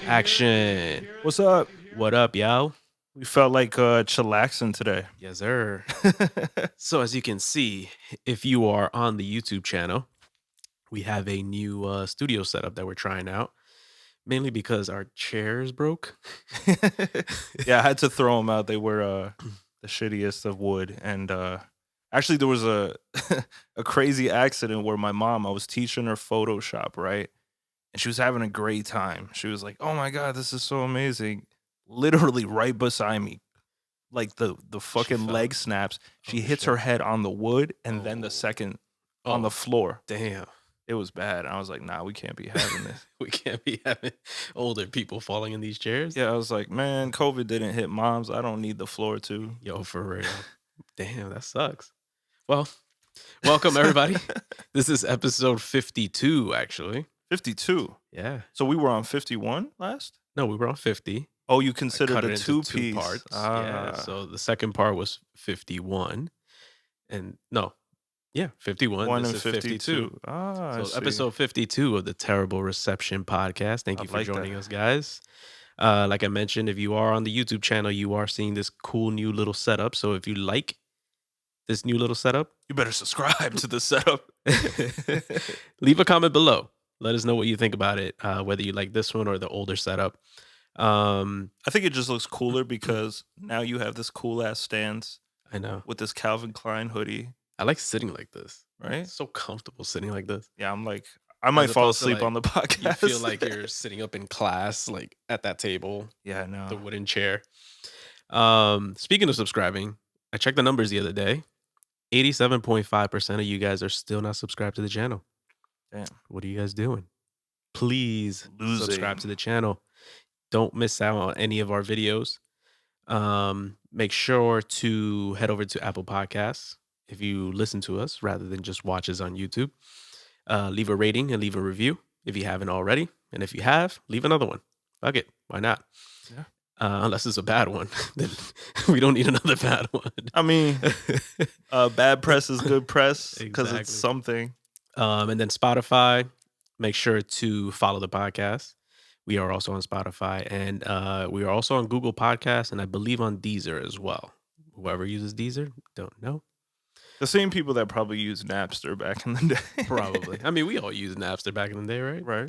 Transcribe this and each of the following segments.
Action. What's up? What up, yo? We felt like chillaxing today. Yes, sir. So, as you can see, if you are on the YouTube channel, we have a new studio setup that we're trying out, mainly because our chairs broke. Yeah, I had to throw them out. They were the shittiest of wood. And actually, there was a a crazy accident where my mom, I was teaching her Photoshop, right? And she was having a great time. She was like, "Oh my god, this is so amazing!" Literally right beside me, like the She fucking fell. leg snaps. Oh, She hits shit. her head on the wood, and then the Oh, second on the oh, floor. damn. It was bad. I was like, "Nah, we can't be having this." We can't be having older people falling in these chairs. Yeah, I was like, "Man, COVID didn't hit moms. I don't need the floor too." Yo, for real. Damn, that sucks. Well, welcome, everybody. This is episode 52, actually. 52. Yeah. So we were on 51 last? No, we were on 50. Oh, you I consider cut the it into two two piece. parts. Yeah. So the second part was 51. And no, yeah, 51. 1 This and is 52. 52. I So see. episode 52 of the Terrible Reception podcast. Thank I you for like that. joining us, guys. Like I mentioned, if you are on the YouTube channel, you are seeing this cool new little setup. So if you like this new little setup, You better subscribe to the setup. leave a comment below. Let us know what you think about it, whether you like this one or the older setup. I think it just looks cooler because now you have this cool ass stance I know. with this Calvin Klein hoodie, I like sitting like this. right? It's so comfortable sitting like this. Yeah, I'm like, I might fall opposed to, asleep like, on the podcast. You feel like you're sitting up in class, like at that table, Yeah, I know. the wooden chair. Speaking of subscribing, I checked the numbers the other day. 87.5% of you guys are still not subscribed to the channel. Damn. What are you guys doing? Please subscribe Losing. to the channel. Don't miss out on any of our videos. Make sure to head over to Apple Podcasts if you listen to us rather than just watch us on YouTube. Leave a rating and leave a review if you haven't already. And if you have, leave another one. Fuck it. Why not? Yeah. Unless it's a bad one. Then we don't need another bad one. I mean, bad press is good press because Exactly. it's something. And then Spotify, make sure to follow the podcast. We are also on Spotify, and we are also on Google Podcasts, and I believe on Deezer as well. Whoever uses Deezer, don't know. The same people that probably used Napster back in the day. Probably. I mean, we all used Napster back in the day, right? Right?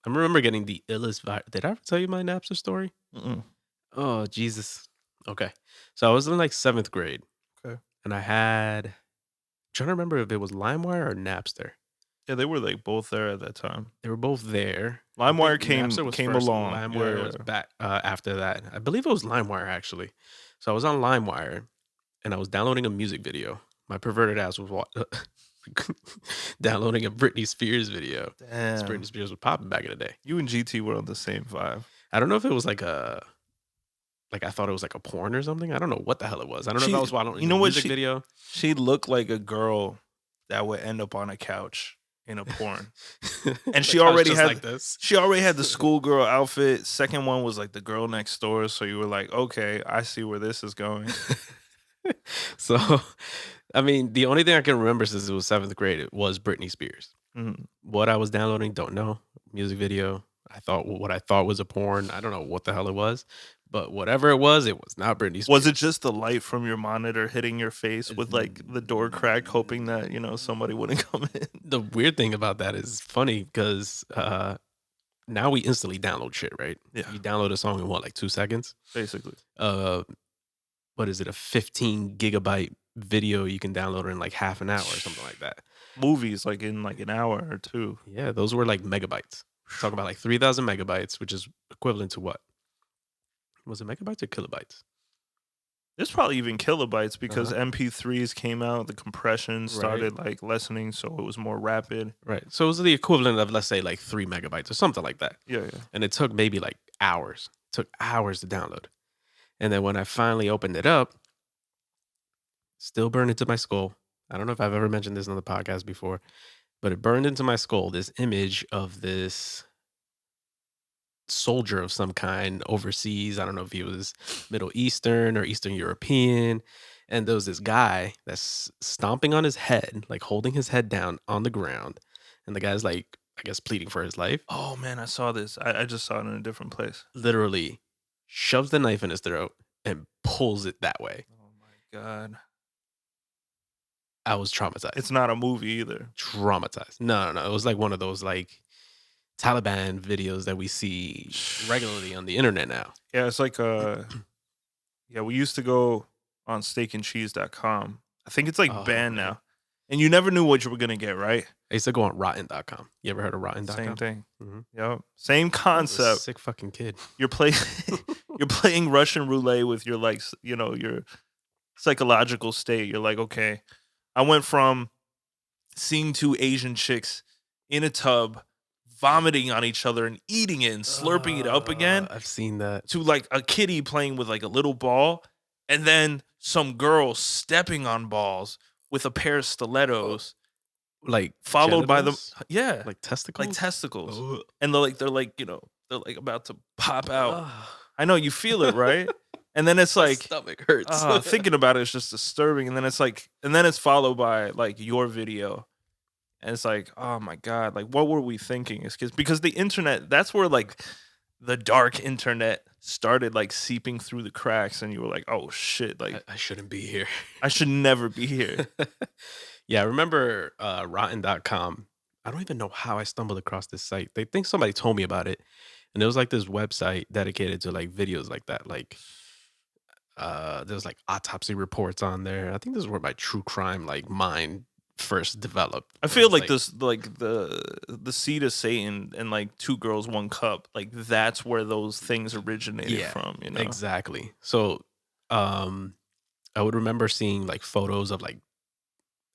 I remember getting the illest Did I ever tell you my Napster story? Mm-mm. Oh, Jesus. Okay. So I was in like 7th grade. Okay. And I had, I'm trying to remember if it was LimeWire or Napster. Yeah, they were like both there at that time. They were both there. I LimeWire think Napster was came first, along. LimeWire Yeah, was yeah. back after that. I believe it was LimeWire actually. So I was on LimeWire and I was downloading a music video. My perverted ass was downloading a Britney Spears video. Damn. Britney Spears was popping back in the day. You and GT were on the same vibe. I don't know if it was like I thought it was like a porn or something. I don't know what the hell it was. I don't know if I was watching a music video. She looked like a girl that would end up on a couch in a porn. And she already had like this. She already had the schoolgirl outfit. Second one was like the girl next door. So you were like, okay, I see where this is going. So, I mean, the only thing I can remember since it was 7th grade was Britney Spears. Mhm. What I was downloading, don't know. Music video. What I thought was a porn. I don't know what the hell it was, but whatever it was not Britney Spears. Was it just the light from your monitor hitting your face with like the door crack, hoping that, somebody wouldn't come in? The weird thing about that is funny because now we instantly download shit, right? Yeah. You download a song in what, like 2 seconds? Basically. What is it? A 15 gigabyte video you can download in like half an hour or something like that. Movies like in like an hour or two. Yeah, those were like megabytes. Talking about like 3,000 megabytes, which is equivalent to what? Was it megabytes or kilobytes? There's probably even kilobytes because MP3s came out, the compression started like lessening, so it was more rapid. Right. So it was the equivalent of, let's say, like 3 megabytes or something like that. Yeah, yeah. And it took maybe like hours. It took hours to download. And then when I finally opened it up, still burned into my skull. I don't know if I've ever mentioned this on the podcast before, but it burned into my skull this image of this soldier of some kind overseas. I don't know if he was Middle Eastern or Eastern European. And there was this guy that's stomping on his head, like holding his head down on the ground. And the guy's like, I guess, pleading for his life. Oh man, I saw this. I just saw it in a different place. Literally shoves the knife in his throat and pulls it that way. Oh my god. I was traumatized. It's not a movie either. Traumatized. No, no, no. It was like one of those like Taliban videos that we see regularly on the internet now. Yeah, it's like yeah, we used to go on steakandcheese.com. I think it's like Oh banned man. now. And you never knew what you were gonna get, right? I used to go on rotten.com. You ever heard of Same rotten.com? thing. Mhm. Yep. Same I was a concept. sick fucking kid. You're playing you're playing Russian roulette with your like your psychological state. You're like, okay, I went from seeing two Asian chicks in a tub vomiting on each other and eating it and slurping it up again I've seen that. to like a kitty playing with like a little ball and then some girl stepping on balls with a pair of stilettos Like followed by the genitals? yeah, Like like testicles? testicles. Ugh. And they're like about to pop out. Ugh. I know you feel it, right? And then it's My like stomach hurts. thinking about it is just disturbing. And then it's like, and then it's followed by like your video. And it's like, oh my God, like what were we thinking as kids? Because the internet, that's where like the dark internet started like seeping through the cracks. And you were like, oh shit, like I shouldn't be here. I should never be here. Yeah, I remember rotten.com. I don't even know how I stumbled across this site. They think somebody told me about it. And it was like this website dedicated to like videos like that. Like there's like autopsy reports on there. I think this is where my true crime like mind first developed. I Where feel it's like like, this, like the seed of Satan and like Two Girls, One Cup, like that's where those things originated yeah, from, you know? exactly. So um I would remember seeing like photos of like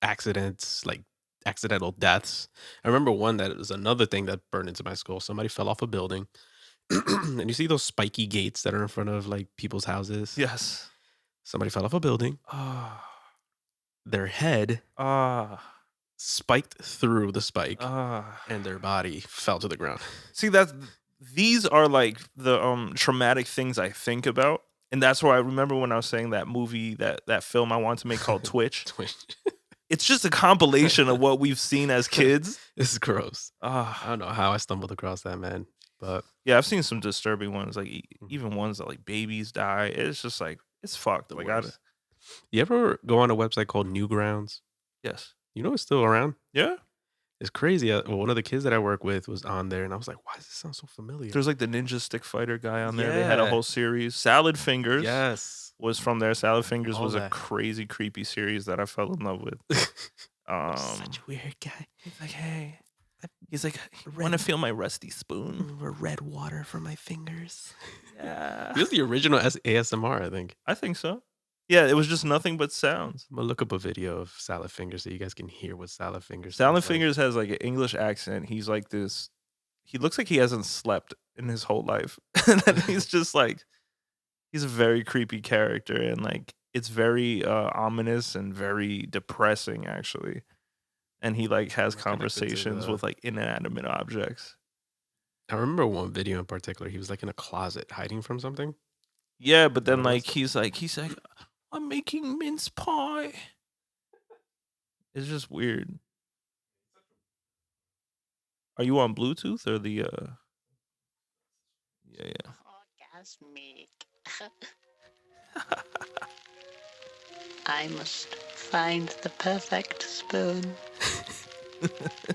accidents, like accidental deaths. I remember one that was another thing that burned into my skull. Somebody fell off a building. And you see those spiky gates that are in front of like people's houses. Yes. Somebody fell off a building. Ah, Their head ah, spiked through the spike ah. and their body fell to the ground. See, these are like the traumatic things I think about. And that's why I remember when I was saying that movie, that film I wanted to make called Twitch. Twitch. It's just a compilation of what we've seen as kids. This is gross. I Ah, don't know how I stumbled across that, man. But yeah, I've seen some disturbing ones, like Mhm. even ones that like babies die. It's just like it's fucked. The Like worst. You ever go on a website called Newgrounds? yes, You know it's still around? yeah. It's crazy. Well, one of the kids that I work with was on there, and I was like, "Why does this sound so familiar?" There's like the Ninja Stick Fighter guy on there. They had a Yeah. whole series. Salad Fingers Yes. was from there. Salad Fingers All was a that. crazy creepy series that I fell in love with. Such a weird guy. He's like, hey, he's like, Red- want to feel my rusty spoon? Red water for my fingers. Yeah, He was the original ASMR, I think. I think so. Yeah, it was just nothing but sounds. I'm gonna look up a video of Salad Fingers so you guys can hear what Salad Fingers Salad sounds like. Fingers has like an English accent. He's like this. He looks like he hasn't slept in his whole life, and then he's just like, he's a very creepy character, and like it's very ominous and very depressing actually. And he like has We're connected to conversations the with like inanimate objects. I remember one video in particular. He was like in a closet hiding from something. Yeah, but Is that then what it like was? he's like, I'm making mince pie. It's just weird. Are you on Bluetooth or the yeah, yeah. Orgasmic. I must find the perfect spoon.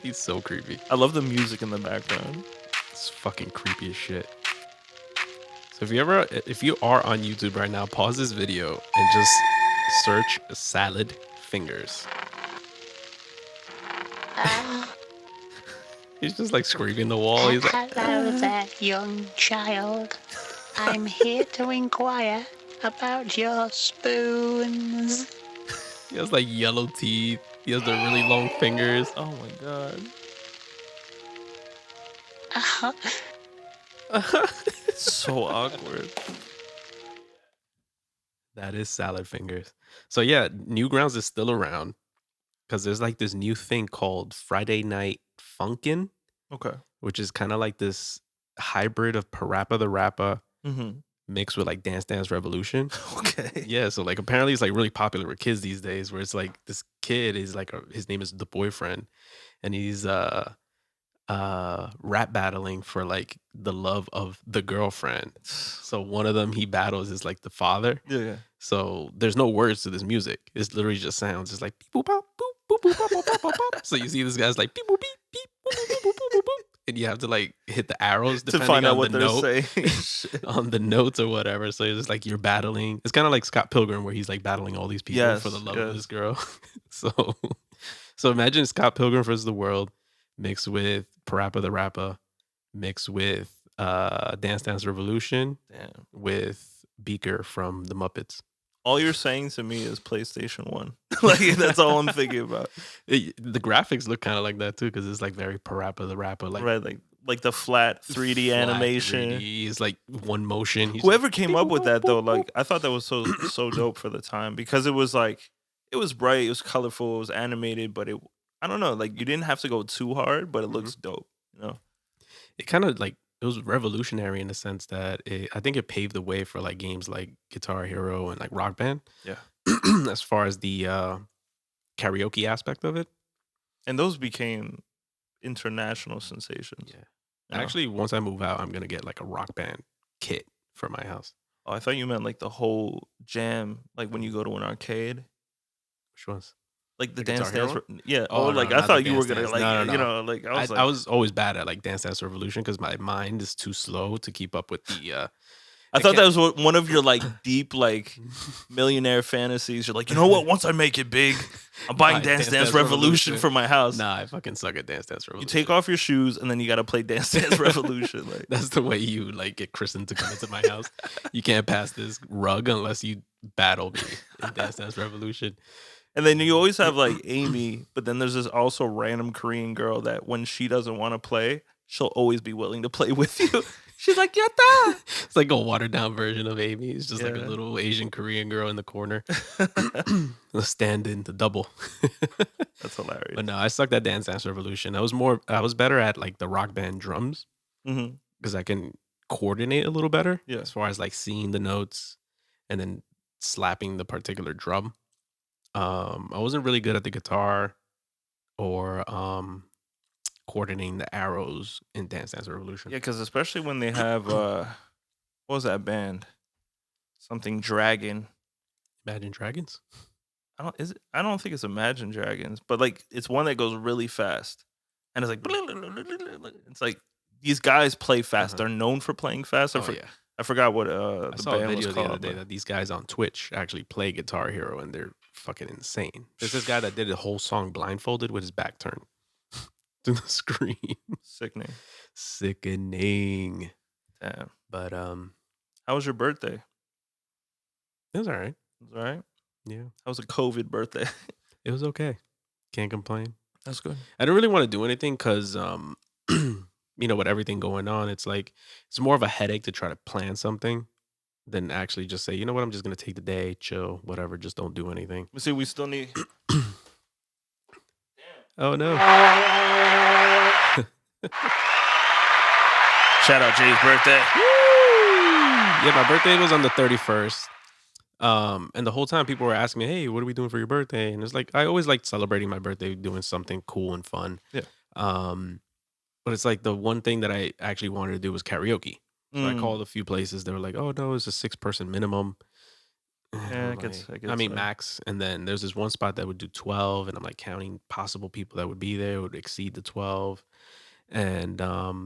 He's so creepy. I love the music in the background. It's fucking creepy as shit. So if you are on YouTube right now, pause this video and just search Salad Fingers. Ah, He's just like screaming the wall. He's like, hello there, young child. I'm here to inquire about your spoons. he has like yellow teeth. He has the really long fingers. Oh my god. It's so awkward. That is Salad Fingers. So yeah, Newgrounds is still around because there's like this new thing called Friday Night Funkin', Okay. which is kind of like this hybrid of Parappa the Rapper Mm-hmm. mixed with like Dance Dance Revolution. Okay. Yeah, so like apparently it's like really popular with kids these days where it's like this kid is like his name is the boyfriend and he's rap battling for like the love of the girlfriend. So one of them he battles is like the father. Yeah. So there's no words to this music. It's literally just sounds. It's like beep boop pop boop boop boop pop pop pop pop pop. So you see this guy's like beep boop beep beep boop boop boop boop boop boop, and you have to like hit the arrows To depending find out on what the they're note saying. on the notes or whatever. So it's just like you're battling. It's kind of like Scott Pilgrim where he's like battling all these people for the Yes, love of yes. this girl. so so imagine Scott Pilgrim versus the World mixed with Parappa the Rapper mixed with Dance Dance Revolution Damn. with Beaker from the Muppets. All you're saying to me is PlayStation 1. Like, that's all I'm thinking about. The graphics look kind of like that too, because it's like very Parappa the Rapper, like Right, like the flat 3D flat animation. 3D. It's like one motion. He's Whoever like, came up with that though, like I thought that was so dope for the time because it was like it was bright, it was colorful, it was animated, but I don't know, like you didn't have to go too hard, but it looks dope, you know. it kind of like it was revolutionary in the sense that I think it paved the way for like games like Guitar Hero and like Rock Band. Yeah. As far as the karaoke aspect of it. And those became international sensations. Yeah. you know? Actually, once I move out, I'm gonna get like a Rock Band kit for my house. Oh, I thought you meant like the whole jam, like when you go to an arcade. Which ones? Like the The Guitar Dance Hero? Dance. Yeah. Oh, Oh, no, like I not the thought you were Dance gonna Dance. like, No, no, you no. know, like I was like, I was always bad at like Dance Dance Revolution because my mind is too slow to keep up with the. I thought that was one of your like deep like millionaire fantasies. You're like, you know what? Once I make it big, I'm buying Buy Dance Dance Revolution for my house. Nah, I fucking suck at Dance Dance You Revolution. take off your shoes and then you gotta play Dance Dance Revolution. Like, That's the way you like get christened to come into my house. You can't pass this rug unless you battle me in Dance Dance Revolution. and then you always have like Amy, but then there's this also random Korean girl that when she doesn't want to play, she'll always be willing to play with you. She's like, yatta! It's like a watered down version of Amy. It's just like a Yeah. little Asian Korean girl in the corner. The stand in, the double. That's hilarious. But no, I sucked at Dance Dance Revolution. I was better at like the Rock Band drums Mm-hmm. because I can coordinate a little better Yeah. as far as like seeing the notes and then slapping the particular drum. I wasn't really good at the guitar or coordinating the arrows in Dance Dance Revolution. Yeah, because especially when they have what was that band? Something Dragon. Imagine Dragons. I don't think it's Imagine Dragons, but like it's one that goes really fast. And it's like it's like these guys play fast. Uh-huh. They're known for playing fast. Oh yeah. I forgot what I the saw a band was video the other called. day but- that these guys on Twitch actually play Guitar Hero and they're fucking insane. There's this guy that did a whole song blindfolded with his back turned to the screen. Sickening. Sickening. Damn. But How was your birthday? it was all right. Was it all right? Yeah. How was a COVID birthday? It was okay. Can't complain. That's good. I didn't really want to do anything because you know, with everything going on, it's like it's more of a headache to try to plan something than actually just say, you know what, I'm just gonna take the day, chill, whatever, just don't do anything. But see, we still need. Oh no. Shout out Jay's birthday. Yeah, my birthday was on the 31st. And the whole time people were asking me, hey, what are we doing for your birthday? And it's like I always liked celebrating my birthday, doing something cool and fun. Yeah. But it's like the one thing that I actually wanted to do was karaoke. So I called a few places. They were like, oh no, it's a 6-person minimum. Yeah, I'm I like, guess I mean so. max. And then there's this one spot that would do 12, and I'm like counting possible people that would be there would exceed the 12. And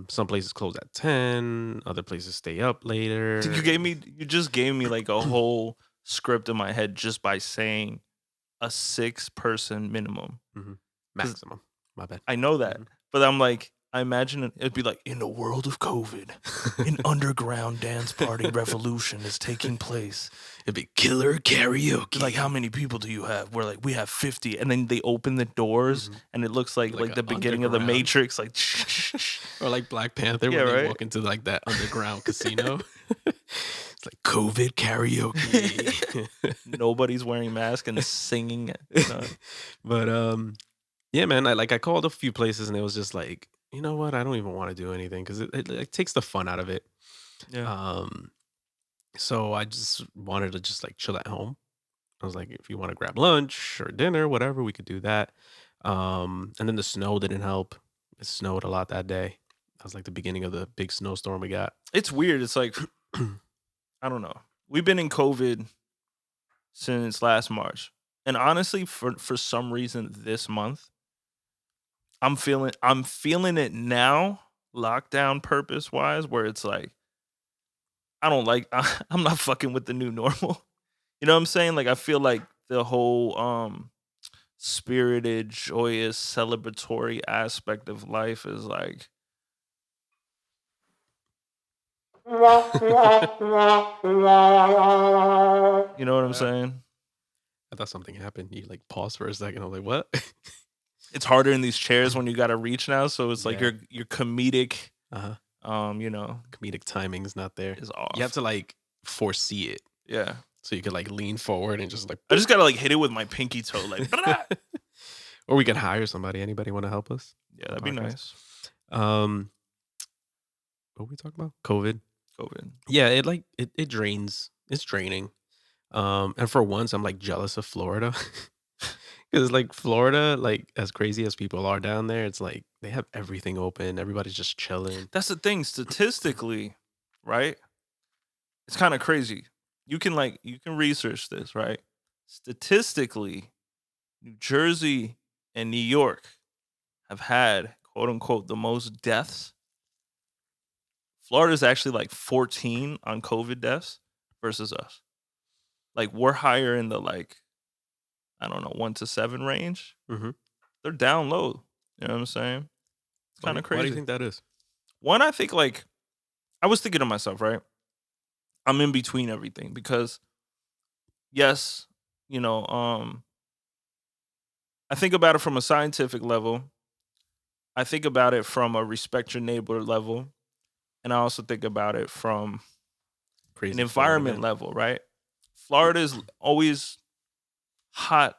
some places close at 10, other places stay up later. You just gave me like a whole script in my head just by saying a 6-person minimum. Maximum. My bad. I know that, but I'm like, I imagine it'd be like in the world of COVID, an underground dance party revolution is taking place. It'd be killer karaoke. Like, how many people do you have? We're like, we have 50, and then they open the doors, and it looks like Like the a beginning of the underground. Matrix, like. Or like Black Panther Yeah, when they right? walk into like that underground casino. It's like COVID karaoke. Nobody's wearing masks and singing. You know? But yeah, man, I called a few places and it was just like, you know what? I don't even want to do anything because it takes the fun out of it. Yeah. So I just wanted to just like chill at home. I was like, if you want to grab lunch or dinner, whatever, we could do that. And then the snow didn't help. It snowed a lot that day. That was like the beginning of the big snowstorm we got. It's weird. It's like I don't know. We've been in COVID since last March, and honestly, for some reason, this month, I'm feeling it now, lockdown purpose wise, where it's like I don't like I'm not fucking with the new normal. You know what I'm saying? Like I feel like the whole spirited, joyous, celebratory aspect of life is like you know what I'm Uh, saying? I thought something happened. You like paused for a second. I was like, what? It's harder in these chairs when you gotta reach now, so it's like Yeah. your comedic Uh-huh. Comedic timing is not there. is off. You have to like foresee it. Yeah. So you could like lean forward and just like I just gotta like hit it with my pinky toe, like or we can hire somebody. Anybody want to help us? yeah, that'd be Podcast? nice. What were we talking about? COVID. COVID. Yeah, it drains. It's draining. And for once, I'm like jealous of Florida. Because like Florida, like as crazy as people are down there, it's like they have everything open. Everybody's just chilling. That's the thing, statistically, right? It's kind of crazy. You can research this, right? Statistically, New Jersey and New York have had quote unquote the most deaths. Florida is actually like 14 on COVID deaths versus us. Like we're higher in the like, I don't know, 1 to 7 range. Mm-hmm. They're down low. You know what I'm saying? It's kind of crazy. Why do you think that is? One, I think like I was thinking to myself, right? I'm in between everything because yes, you know, I think about it from a scientific level. I think about it from a respect your neighbor level. And I also think about it from Crazy an environment level, right? Florida is always hot,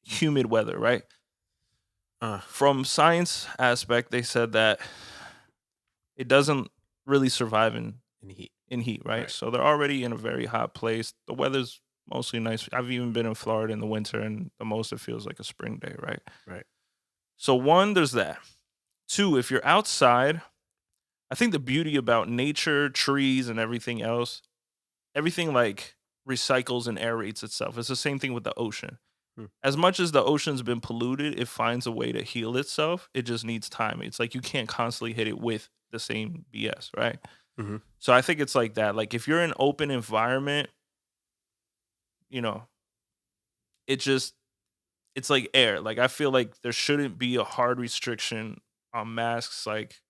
humid weather, right? From science aspect, they said that it doesn't really survive in heat, right? So they're already in a very hot place. The weather's mostly nice. I've even been in Florida in the winter, and the most it feels like a spring day, right? Right. So one, there's that. Two, if you're outside, I think the beauty about nature, trees, and everything else, everything like recycles and aerates itself. It's the same thing with the ocean. As much as the ocean's been polluted, it finds a way to heal itself. It just needs time. It's like you can't constantly hit it with the same BS, right? Mm-hmm. So I think it's like that. Like if you're in an open environment, you know, it's like air. Like I feel like there shouldn't be a hard restriction on masks like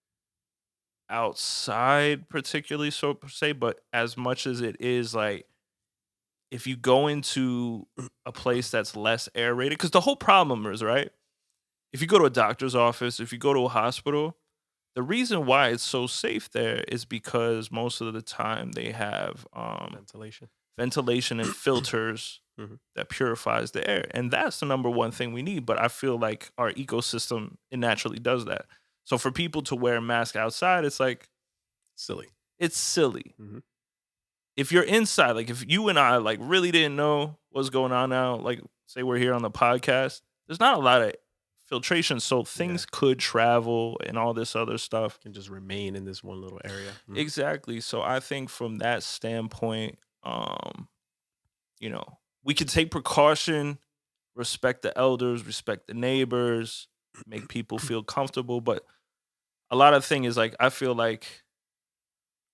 outside particularly so per se, but as much as it is like if you go into a place that's less aerated, because the whole problem is, right? If you go to a doctor's office, if you go to a hospital, the reason why it's so safe there is because most of the time they have ventilation and filters that purifies the air. And that's the number one thing we need. But I feel like our ecosystem, it naturally does that. So for people to wear a mask outside, it's like silly. It's silly. If you're inside, like if you and I like really didn't know what's going on now, like say we're here on the podcast, there's not a lot of filtration, so things could travel and all this other stuff can just remain in this one little area. Exactly. So I think from that standpoint, you know, we could take precaution, respect the elders, respect the neighbors, make people feel comfortable. But a lot of thing is like I feel like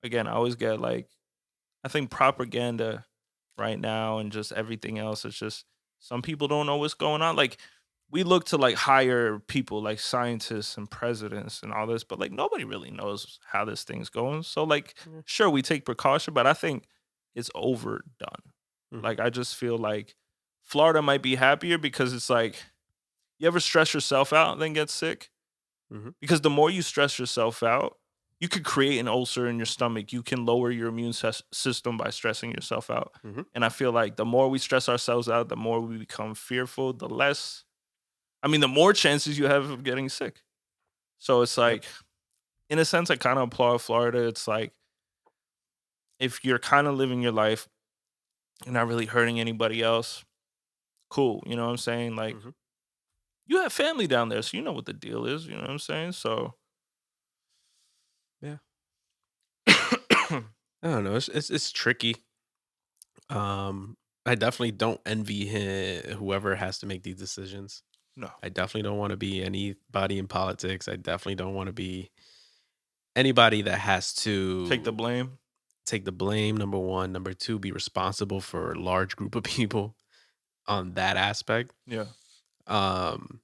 again, I always get like I think propaganda right now and just everything else is just some people don't know what's going on. Like we look to like hire people like scientists and presidents and all this, but like nobody really knows how this thing's going. So like sure we take precaution, but I think it's overdone. Like I just feel like Florida might be happier because it's like you ever stress yourself out and then get sick? Because the more you stress yourself out, you could create an ulcer in your stomach. You can lower your immune system by stressing yourself out. And I feel like the more we stress ourselves out, the more we become fearful, the more chances you have of getting sick. So it's like, in a sense, I kind of applaud Florida. It's like, if you're kind of living your life, you're not really hurting anybody else, cool. You know what I'm saying? Like, you have family down there, so you know what the deal is. You know what I'm saying? So I don't know. It's tricky. I definitely don't envy whoever has to make these decisions. No. I definitely don't want to be anybody in politics. I definitely don't want to be anybody that has Take the to blame. take the blame. Number one, number two, be responsible for a large group of people on that aspect. Yeah. Um,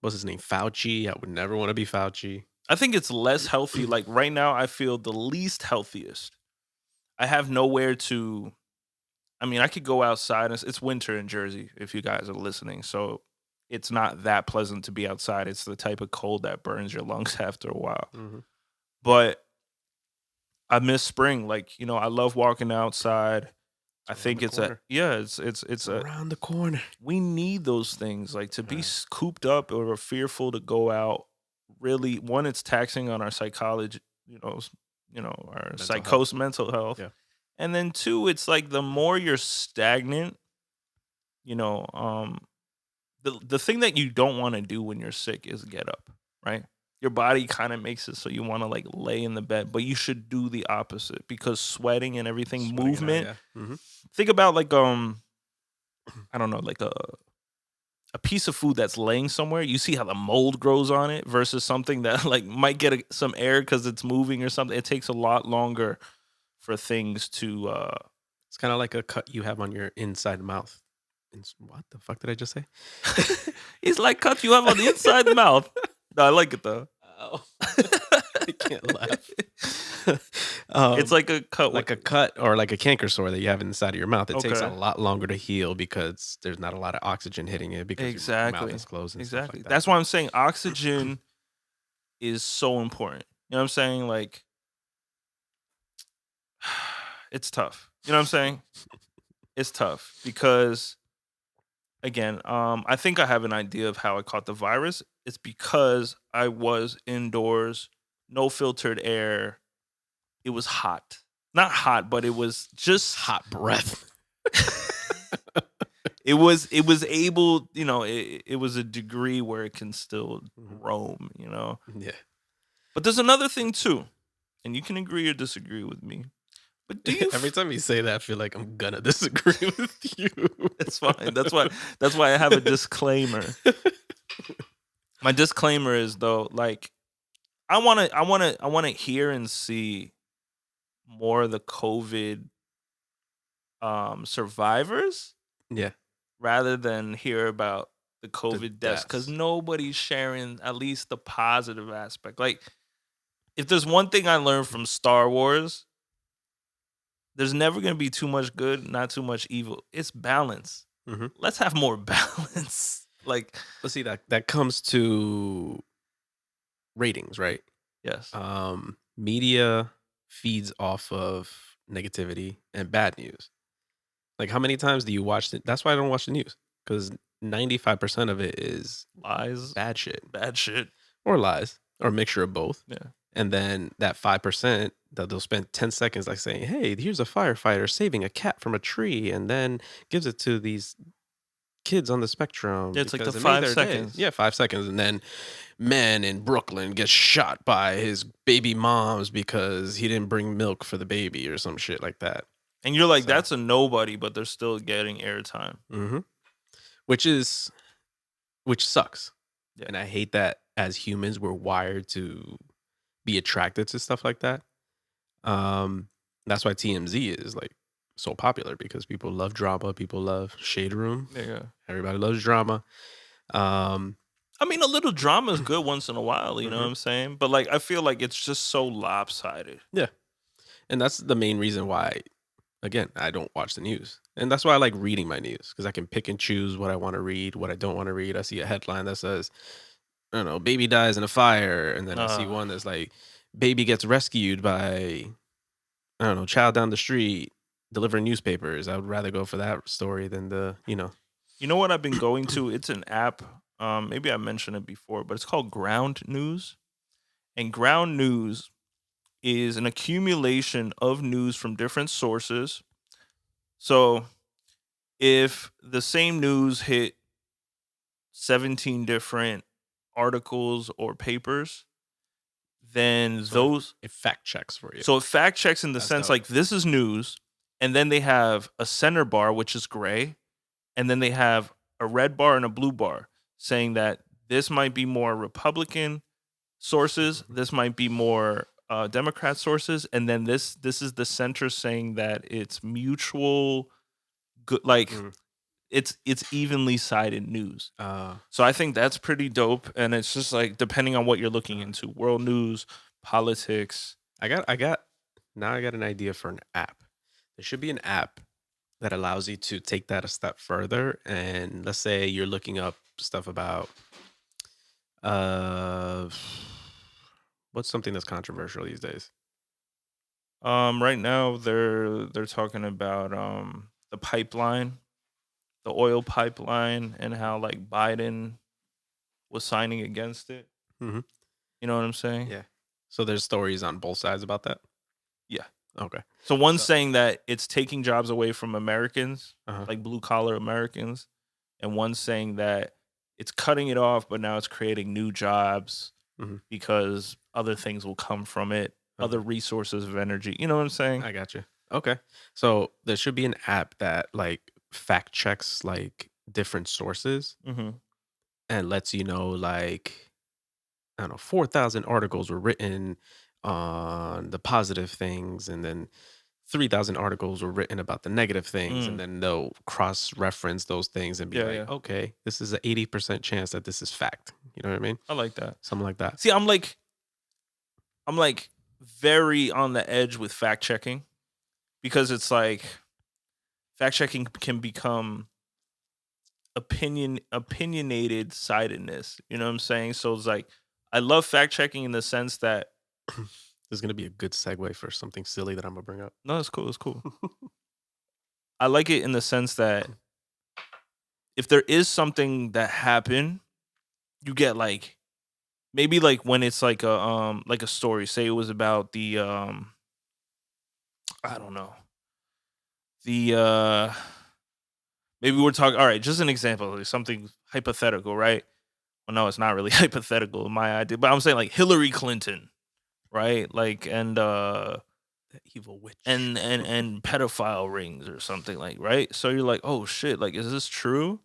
what's his name? Fauci. I would never want to be Fauci. I think it's less healthy. Like right now, I feel the least healthiest. I have nowhere to. I mean, I could go outside. It's winter in Jersey, if you guys are listening. So it's not that pleasant to be outside. It's the type of cold that burns your lungs after a while. Mhm. But I miss spring. Like, I love walking outside. I It's around think the corner. it's It's a around the corner. we need those things, like to be Right. cooped up or fearful to go out. Really, one, it's taxing on our psychology, our Mental health. mental health. Yeah. And then two, it's like the more you're stagnant, you know, the thing that you don't want to do when you're sick is get up, right? Your body kind of makes it so you want to like lay in the bed, but you should do the opposite because sweating and everything, Sweating it out, movement. yeah. Mhm. Think about like I don't know, like a piece of food that's laying somewhere. You see how the mold grows on it versus something that like might get some air because it's moving or something. It takes a lot longer for things to. It's kinda like a cut you have on your inside mouth. What the fuck did I just say? It's like cut you have on the inside mouth. No, I like it though. Oh. I can't laugh. It's like a cut. Like a cut or like a canker sore that you have inside of your mouth. It takes a Okay. lot longer to heal because there's not a lot of oxygen hitting it because your mouth Exactly. is closed and stuff Exactly. like that. That's why I'm saying oxygen is so important. You know what I'm saying? Like, it's tough. You know what I'm saying? It's tough because again, I think I have an idea of how I caught the virus. It's because I was indoors, no filtered air. It was hot. Not hot, but it was just Hot breath. it was able, it was a degree where it can still Mhm. roam. Yeah. But there's another thing too, and you can agree or disagree with me. But do you Every time you say that, I feel like I'm gonna disagree with you. It's fine. That's why I have a disclaimer. My disclaimer is though, like I want to hear and see more of the COVID survivors Yeah. rather than hear about the The COVID deaths cuz deaths. nobody's sharing at least the positive aspect. Like if there's one thing I learned from Star Wars, there's never going to be too much good, not too much evil. It's balance. Mhm. Let's have more balance. Like, But see that comes to ratings, right? yes. Media feeds off of negativity and bad news. Like, how many times do you watch it? That's why I don't watch the news because 95% of it is Lies, bad shit bad shit. or lies or a mixture of both. Yeah. And then that 5% that they'll spend 10 seconds like saying, hey, here's a firefighter saving a cat from a tree and then gives it to these kids on the spectrum Yeah, it's like the because it made 5 their day. seconds. Yeah, 5 seconds. And then man in Brooklyn gets shot by his baby moms because he didn't bring milk for the baby or some shit like that. And you're like, So- that's a nobody, but they're still getting airtime. Mm-hmm. Which sucks. Yeah. And I hate that as humans we're wired to be attracted to stuff like that. That's why TMZ is like so popular because people love drama, people love shade room. Yeah. Everybody loves drama. I mean, a little drama is good once in a while, you know Mhm. what I'm saying? But like, I feel like it's just so lopsided. And that's the main reason why, again, I don't watch the news. And that's why I like reading my news because I can pick and choose what I want to read, what I don't want to read. I see a headline that says, I don't know, baby dies in a fire. And then I see one that's like, baby gets rescued by, I don't know, child down the street delivering newspapers. I would rather go for that story than You know what I've been going to? It's an app. Maybe I mentioned it before, but it's called Ground News. And Ground News is an accumulation of news from different sources. So if the same news hit 17 different articles or papers, then So those it fact checks for you. so it fact checks in the That's sense dope. like this is news, and then they have a center bar which is gray, and then they have a red bar and a blue bar saying that this might be more Republican sources, this might be more Democrat sources, and then this is the center saying that it's mutual good, like Mm. it's evenly sided news. Uh, So I think that's pretty dope, and it's just like depending on what you're looking into, world news, politics. I got now I got an idea for an app. There should be an app that allows you to take that a step further. And let's say you're looking up stuff about uh what's something that's controversial these days? Right now they're talking about the pipeline, the oil pipeline, and how like Biden was signing against it. Hmm. You know what I'm saying? Yeah. So there's stories on both sides about that. Yeah. Okay. So one's So- saying that it's taking jobs away from Americans, Uh-huh. like blue collar Americans, and one's saying that it's cutting it off, but now it's creating new jobs Mhm. because other things will come from it, other Okay. resources of energy. You know what I'm saying? I got you. Okay. So there should be an app that like fact checks like different sources Mm-hmm. and lets you know like I don't know 4,000 articles were written on the positive things and then 3,000 articles were written about the negative things and Mm. then they'll cross reference those things and be Yeah, like, yeah. okay, this is an 80% chance that this is fact. You know what I mean? I like that. Something like that. See, I'm like very on the edge with fact checking because it's like fact checking can become opinionated sidedness. You know what I'm saying? So it's like I love fact checking in the sense that This is going to be a good segue for something silly that I'm going to bring up. no, it's cool, it's cool. I like it in the sense that if there is something that happened, you get like maybe like when it's like a story. Say it was about the I don't know. The maybe we're talking all right, just an example, like something hypothetical, right? Well, no, it's not really hypothetical, my idea, but I'm saying like Hillary Clinton, right? Like That evil witch. and pedophile rings or something like, right? So you're like, "Oh shit, like is this true?"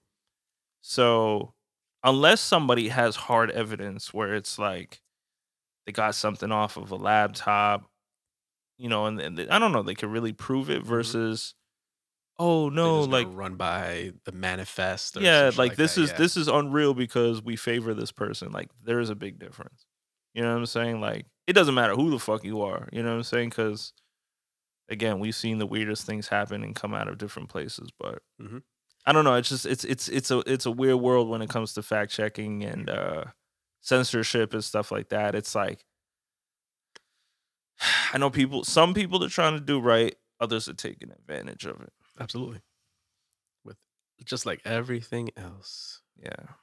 So, unless somebody has hard evidence where it's like they got something off of a laptop, you know, and I don't know, they could really prove it Mhm. versus, oh They're no, just going to like run by the manifest or some yeah, shit like like that. Yeah. this is unreal because we favor this person. Like there is a big difference. You know what I'm saying? Like it doesn't matter who the fuck you are. You know what I'm saying? Because again, we've seen the weirdest things happen and come out of different places. But Mhm. I don't know. It's just it's a weird world when it comes to fact checking and censorship and stuff like that. It's like I know some people are trying to do right, others are taking advantage of it. Absolutely. With just like everything else. Yeah.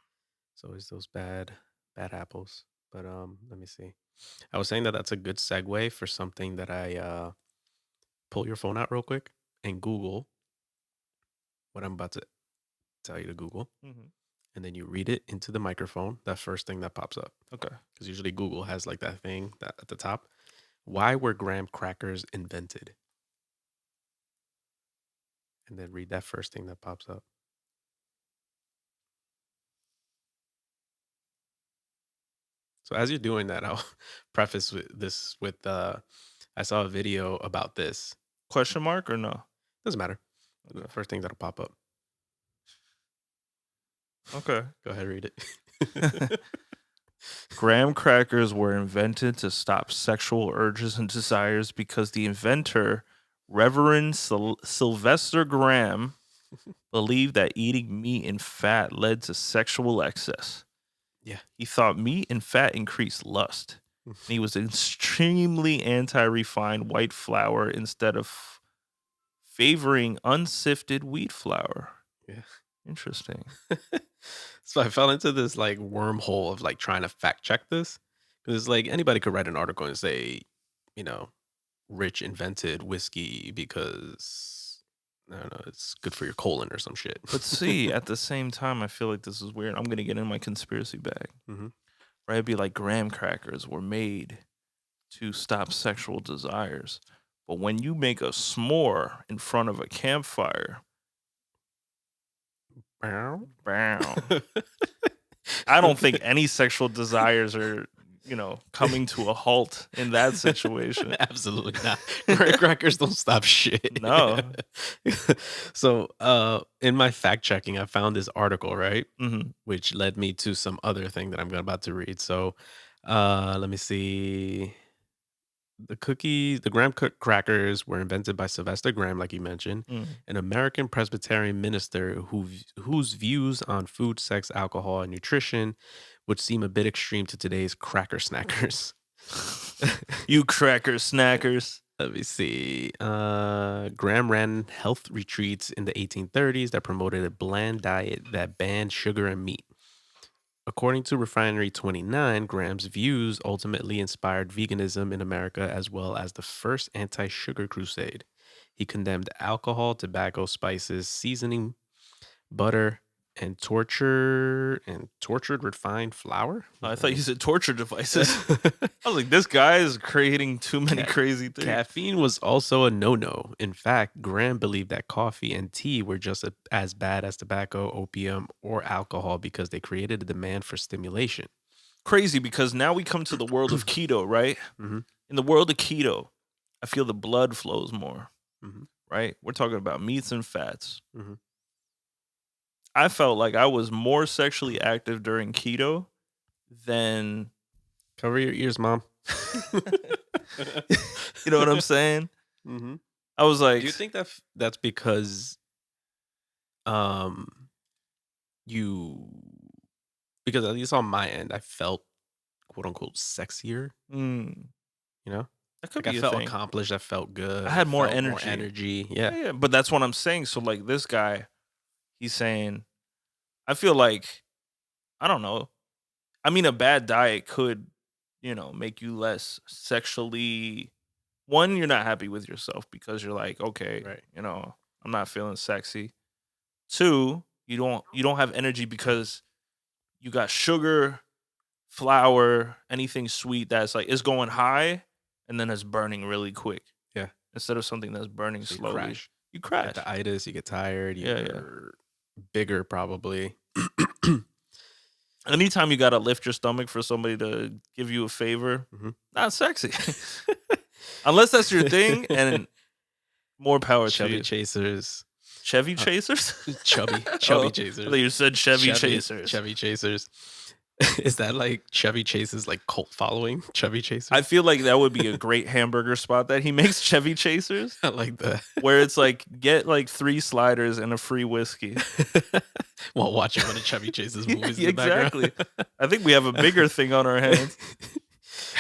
It's always those bad apples. But let me see. I was saying that that's a good segue for something that I pull your phone out real quick and Google what I'm about to tell you to Google, Hmm. and then you read it into the microphone. That first thing that pops up, Okay. because usually Google has like that thing that at the top. Why were graham crackers invented? And then read that first thing that pops up. So as you're doing that, I'll preface this with I saw a video about this. Question mark or no? Doesn't matter. The Okay. first thing that'll pop up. Okay. Go ahead, read it. Graham crackers were invented to stop sexual urges and desires because the inventor, Reverend Sylvester Graham, believed that eating meat and fat led to sexual excess. Yeah. He thought meat and fat increased lust. And he was extremely anti refined white flour instead of favoring unsifted wheat flour. Yeah. Interesting. So I fell into this like wormhole of like trying to fact check this because like anybody could write an article and say, you know, Rich invented whiskey because I don't know, it's good for your colon or some shit. But see, at the same time, I feel like this is weird. I'm going to get in my conspiracy bag. Mhm. Right? It'd be like graham crackers were made to stop sexual desires. But when you make a s'more in front of a campfire, Bow. bam, I don't think any sexual desires are, coming to a halt in that situation. Absolutely not. Graham crackers don't stop shit. No. So, in my fact checking, I found this article, right? Hmm. Which led me to some other thing that I'm about to read. So, let me see. The graham crackers were invented by Sylvester Graham, like you mentioned, Mm. an American Presbyterian minister whose views on food, sex, alcohol, and nutrition would seem a bit extreme to today's cracker snackers. You cracker snackers. Let me see. Graham ran health retreats in the 1830s that promoted a bland diet that banned sugar and meat. According to Refinery 29, Graham's views ultimately inspired veganism in America as well as the first anti sugar crusade. He condemned alcohol, tobacco, spices, seasoning, butter, and tortured refined flour. I thought you said torture devices. I was like, this guy is creating too many crazy things. Caffeine was also a no-no. In fact, Graham believed that coffee and tea were just as bad as tobacco, opium, or alcohol because they created a demand for stimulation. Crazy, because now we come to the world of keto, right? Mm-hmm. In the world of keto, I feel the blood flows more, Mm-hmm. right? We're talking about meats and fats. Mm-hmm. I felt like I was more sexually active during keto than, Cover your ears, Mom. you know what I'm saying? Mm-hmm. I was like, Do you think that's because you because at least on my end I felt quote unquote sexier, mm, you know? that could Like I be a felt thing. accomplished, I felt good. I had more felt energy. energy. Yeah, Yeah. yeah, but that's what I'm saying. So like this guy, he's saying, I feel like, I don't know. I mean, a bad diet could, make you less sexually. One, you're not happy with yourself because you're like, okay, Right. I'm not feeling sexy. Two, you don't have energy because you got sugar, flour, anything sweet that's like it's going high and then it's burning really quick. Yeah. Instead of something that's burning So you slowly. crash. You You crash. get the itis, you get tired, Yeah, yeah. you're bigger probably. Anytime you gotta lift your stomach for somebody to give you a favor, Mhm. not sexy. Unless that's your thing, and more power to Chevy you. chasers. Chevy chasers? Chubby Oh, chasers. I thought you said Chevy chasers. Chevy chasers. Is that like Chevy Chase's like cult following? Chevy Chasers? I feel like that would be a great hamburger spot that he makes, Chevy chasers, I like that. where it's like get like 3 sliders and a free whiskey. While watching one of Chevy Chase's Yeah, movies in the background. exactly. I think we have a bigger thing on our hands.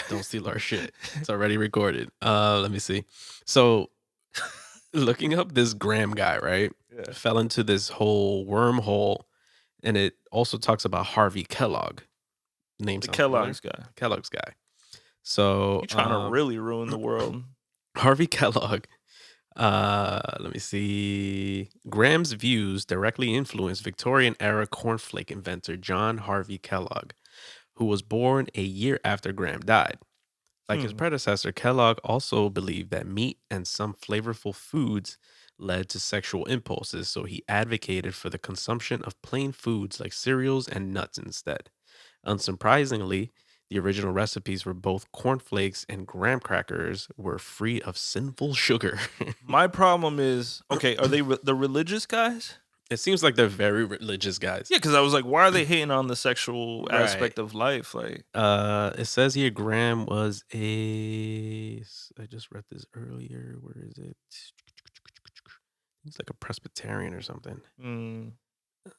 Don't steal our shit. It's already recorded. Let me see. So looking up this Graham guy, right? Yeah. Fell into this whole wormhole. And it also talks about Harvey Kellogg. Name The sounds Kellogg's familiar? guy. Kellogg's guy. So You trying to really ruin the world. Harvey Kellogg. Let me see. Graham's views directly influenced Victorian era cornflake inventor John Harvey Kellogg, who was born a year after Graham died. Like his predecessor, Kellogg also believed that meat and some flavorful foods led to sexual impulses, so he advocated for the consumption of plain foods like cereals and nuts instead. Unsurprisingly, the original recipes for both cornflakes and graham crackers were free of sinful sugar. My problem is, okay, are they the religious guys? It seems like they're very religious guys. Yeah, because I was like, why are they hating on the sexual Right. aspect of life? Like, It says here Graham was I just read this earlier. Where is it? He's like a Presbyterian or something. no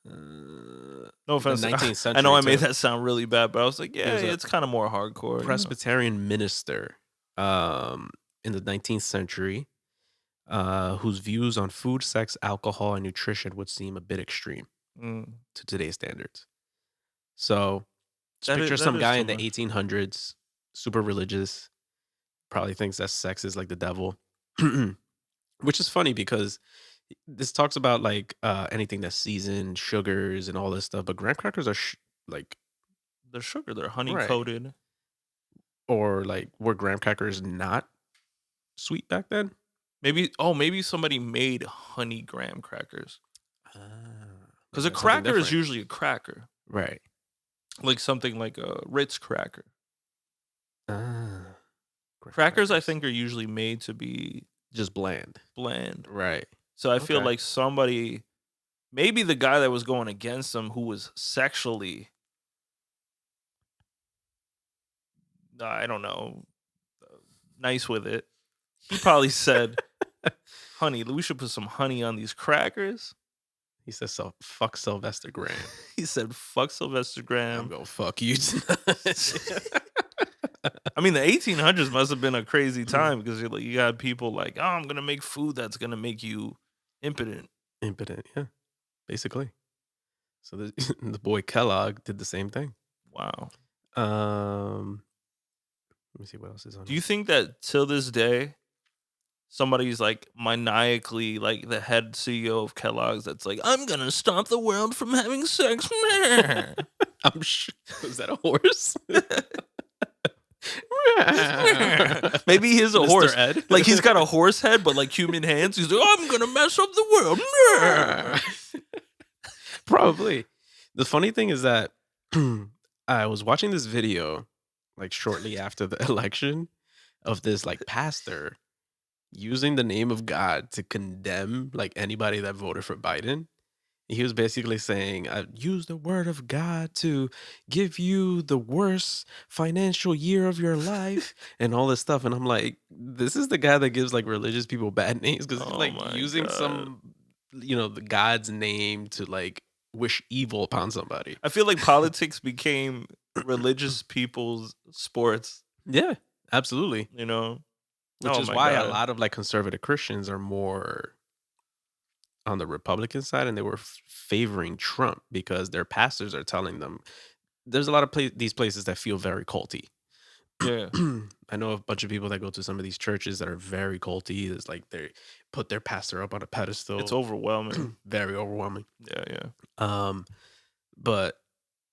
The offense. 19th century. I know I made too. that sound really bad, but I was like, yeah, was a it's kind of more hardcore. Presbyterian minister in the 19th century whose views on food, sex, alcohol, and nutrition would seem a bit extreme to today's standards. So just picture some guy in the 1800s, super religious, probably thinks that sex is like the devil, which is funny because this talks about like anything that's seasoned, sugars, and all this stuff. But graham crackers are like They're sugar. They're honey Right. coated. Or like were graham crackers not sweet back then? Maybe somebody made honey graham crackers. Because Maybe a that's something cracker is different. usually a cracker, Right. like something like a Ritz cracker. Ah, graham Crackers, I crackers. think, are usually made to be Just bland. bland. Right. So I feel Okay. like somebody, maybe the guy that was going against them, who was sexually, I don't know, nice with it, he probably said, "Honey, we should put some honey on these crackers." He says so fuck Sylvester Graham. He said, "Fuck Sylvester I'm Graham." gonna fuck you tonight. I mean, the 1800s must have been a crazy time because you got people like, "Oh, I'm gonna make food that's gonna make you impotent." Impotent, yeah. Basically. So the the boy Kellogg did the same thing. Wow. Um Let me see what else is on Do you here. think that till this day, somebody's like maniacally like the head CEO of Kellogg's that's like, "I'm gonna stop the world from having sex"? I'm sure. Was that a horse? Maybe he's a Mr. horse. Ed. Like he's got a horse head, but like human hands. He's like, "I'm gonna mess up the world." Probably. The funny thing is that I was watching this video like shortly after the election of this like pastor using the name of God to condemn like anybody that voted for Biden. He was basically saying, I use the word of God to give you the worst financial year of your life and all this stuff. And I'm like, this is the guy that gives like religious people bad names because he's Oh like my using god. some, the God's name to like wish evil upon somebody. I feel like politics became religious people's sports, Yeah, absolutely. you know? Which Oh is my why a god. lot of like conservative Christians are more on the Republican side and they were favoring Trump because their pastors are telling them there's a lot of these places that feel very culty. Yeah. I know a bunch of people that go to some of these churches that are very culty. It's like they put their pastor up on a It's pedestal. overwhelming. Very overwhelming. Yeah, yeah. Um, but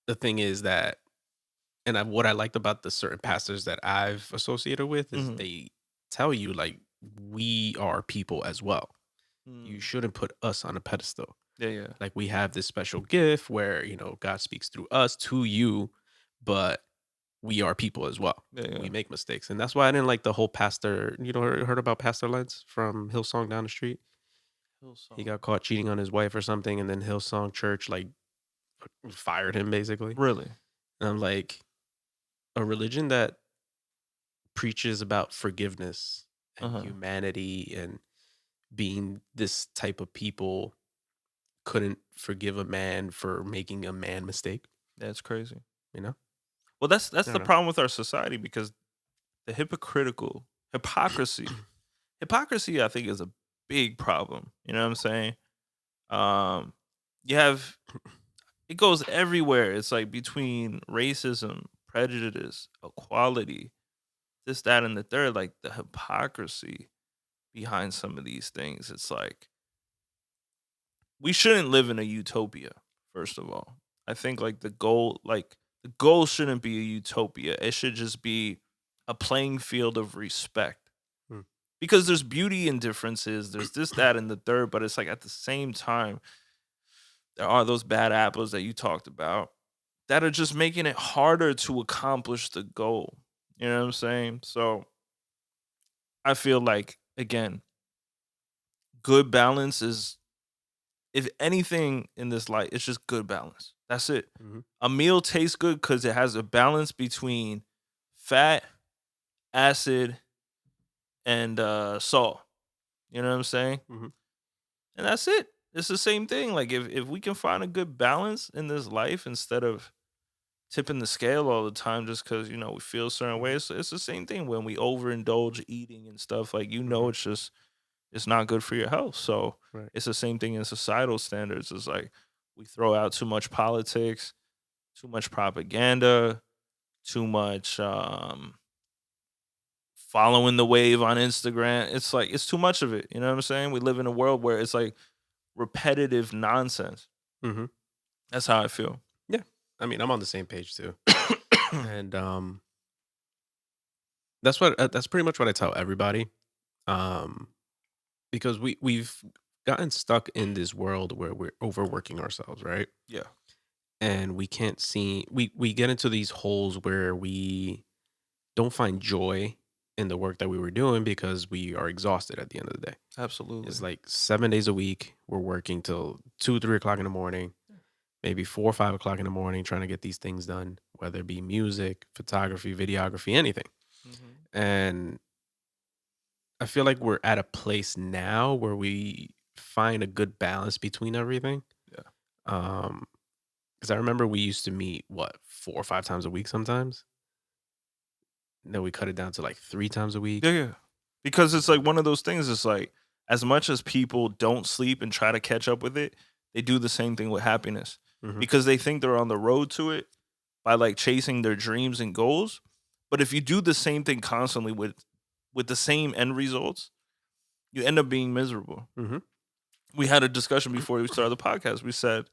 the thing is that, and what I liked about the certain pastors that I've associated with is Mhm. they tell you like we are people as well. You Mm. shouldn't put us on a pedestal. Yeah, yeah. Like we have this special gift where God speaks through us to you, but we are people as well. Yeah, yeah. We make mistakes, and that's why I didn't like the whole pastor. Heard about Pastor Lentz from Hillsong down the street? He Hillsong. got caught cheating on his wife or something, and then Hillsong Church like fired him basically. Really? And I'm like, a religion that preaches about forgiveness and Uh-huh. humanity and being this type of people couldn't forgive a man for making a man mistake. That's crazy. You know, Well, that's I the don't know. problem with our society because the hypocrisy. Hypocrisy, I think, is a big problem. You know what I'm saying? Um, you have it goes everywhere. It's like between racism, prejudice, equality, this, that, and the third. Like the hypocrisy behind some of these things. It's like we shouldn't live in a utopia. First of all, I think the goal shouldn't be a utopia. It should just be a playing field of respect Hmm. because there's beauty in differences. There's this, that, and the third. But it's like at the same time, there are those bad apples that you talked about that are just making it harder to accomplish the goal. You know what I'm saying? So I feel like again, good balance is, if anything in this life, it's just good balance. That's it. Mhm. A meal tastes good because it has a balance between fat, acid, and salt. You know what I'm saying? Mhm. And that's it. It's the same thing. Like if we can find a good balance in this life instead of tipping the scale all the time just because we feel a certain way. Mhm. It's the same thing when we overindulge eating and stuff. Like Mhm. it's not good for your health. So Right. it's the same thing in societal standards. It's like we throw out too much politics, too much propaganda, too much following the wave on Instagram. It's like it's too much of it. You know what I'm saying? We live in a world where it's like repetitive nonsense. Mhm. That's how I feel. Yeah. I mean, I'm on the same page too. And That's pretty much what I tell everybody. Um, because we've gotten stuck in this world where we're overworking ourselves, right? Yeah, And we can't see we get into these holes where we don't find joy in the work that we were doing because we are exhausted at the end of the day. absolutely. It's like 7 days a week. We're working till 2, 3 o'clock in the morning, maybe 4 or 5 o'clock in the morning, trying to get these things done, whether it be music, photography, videography, anything. Hmm. And I feel like we're at a place now where we find a good balance between everything. Yeah. Because I remember we used to meet what 4 or 5 times a week sometimes. Then we cut it down to like 3 times a week. Yeah, yeah. Because it's like one of those things. It's like as much as people don't sleep and try to catch up with it, they do the same thing with happiness Hmm. because they think they're on the road to it by like chasing their dreams and goals. But if you do the same thing constantly with the same end results, you end up being miserable. Hmm. We had a discussion before we started the podcast. We said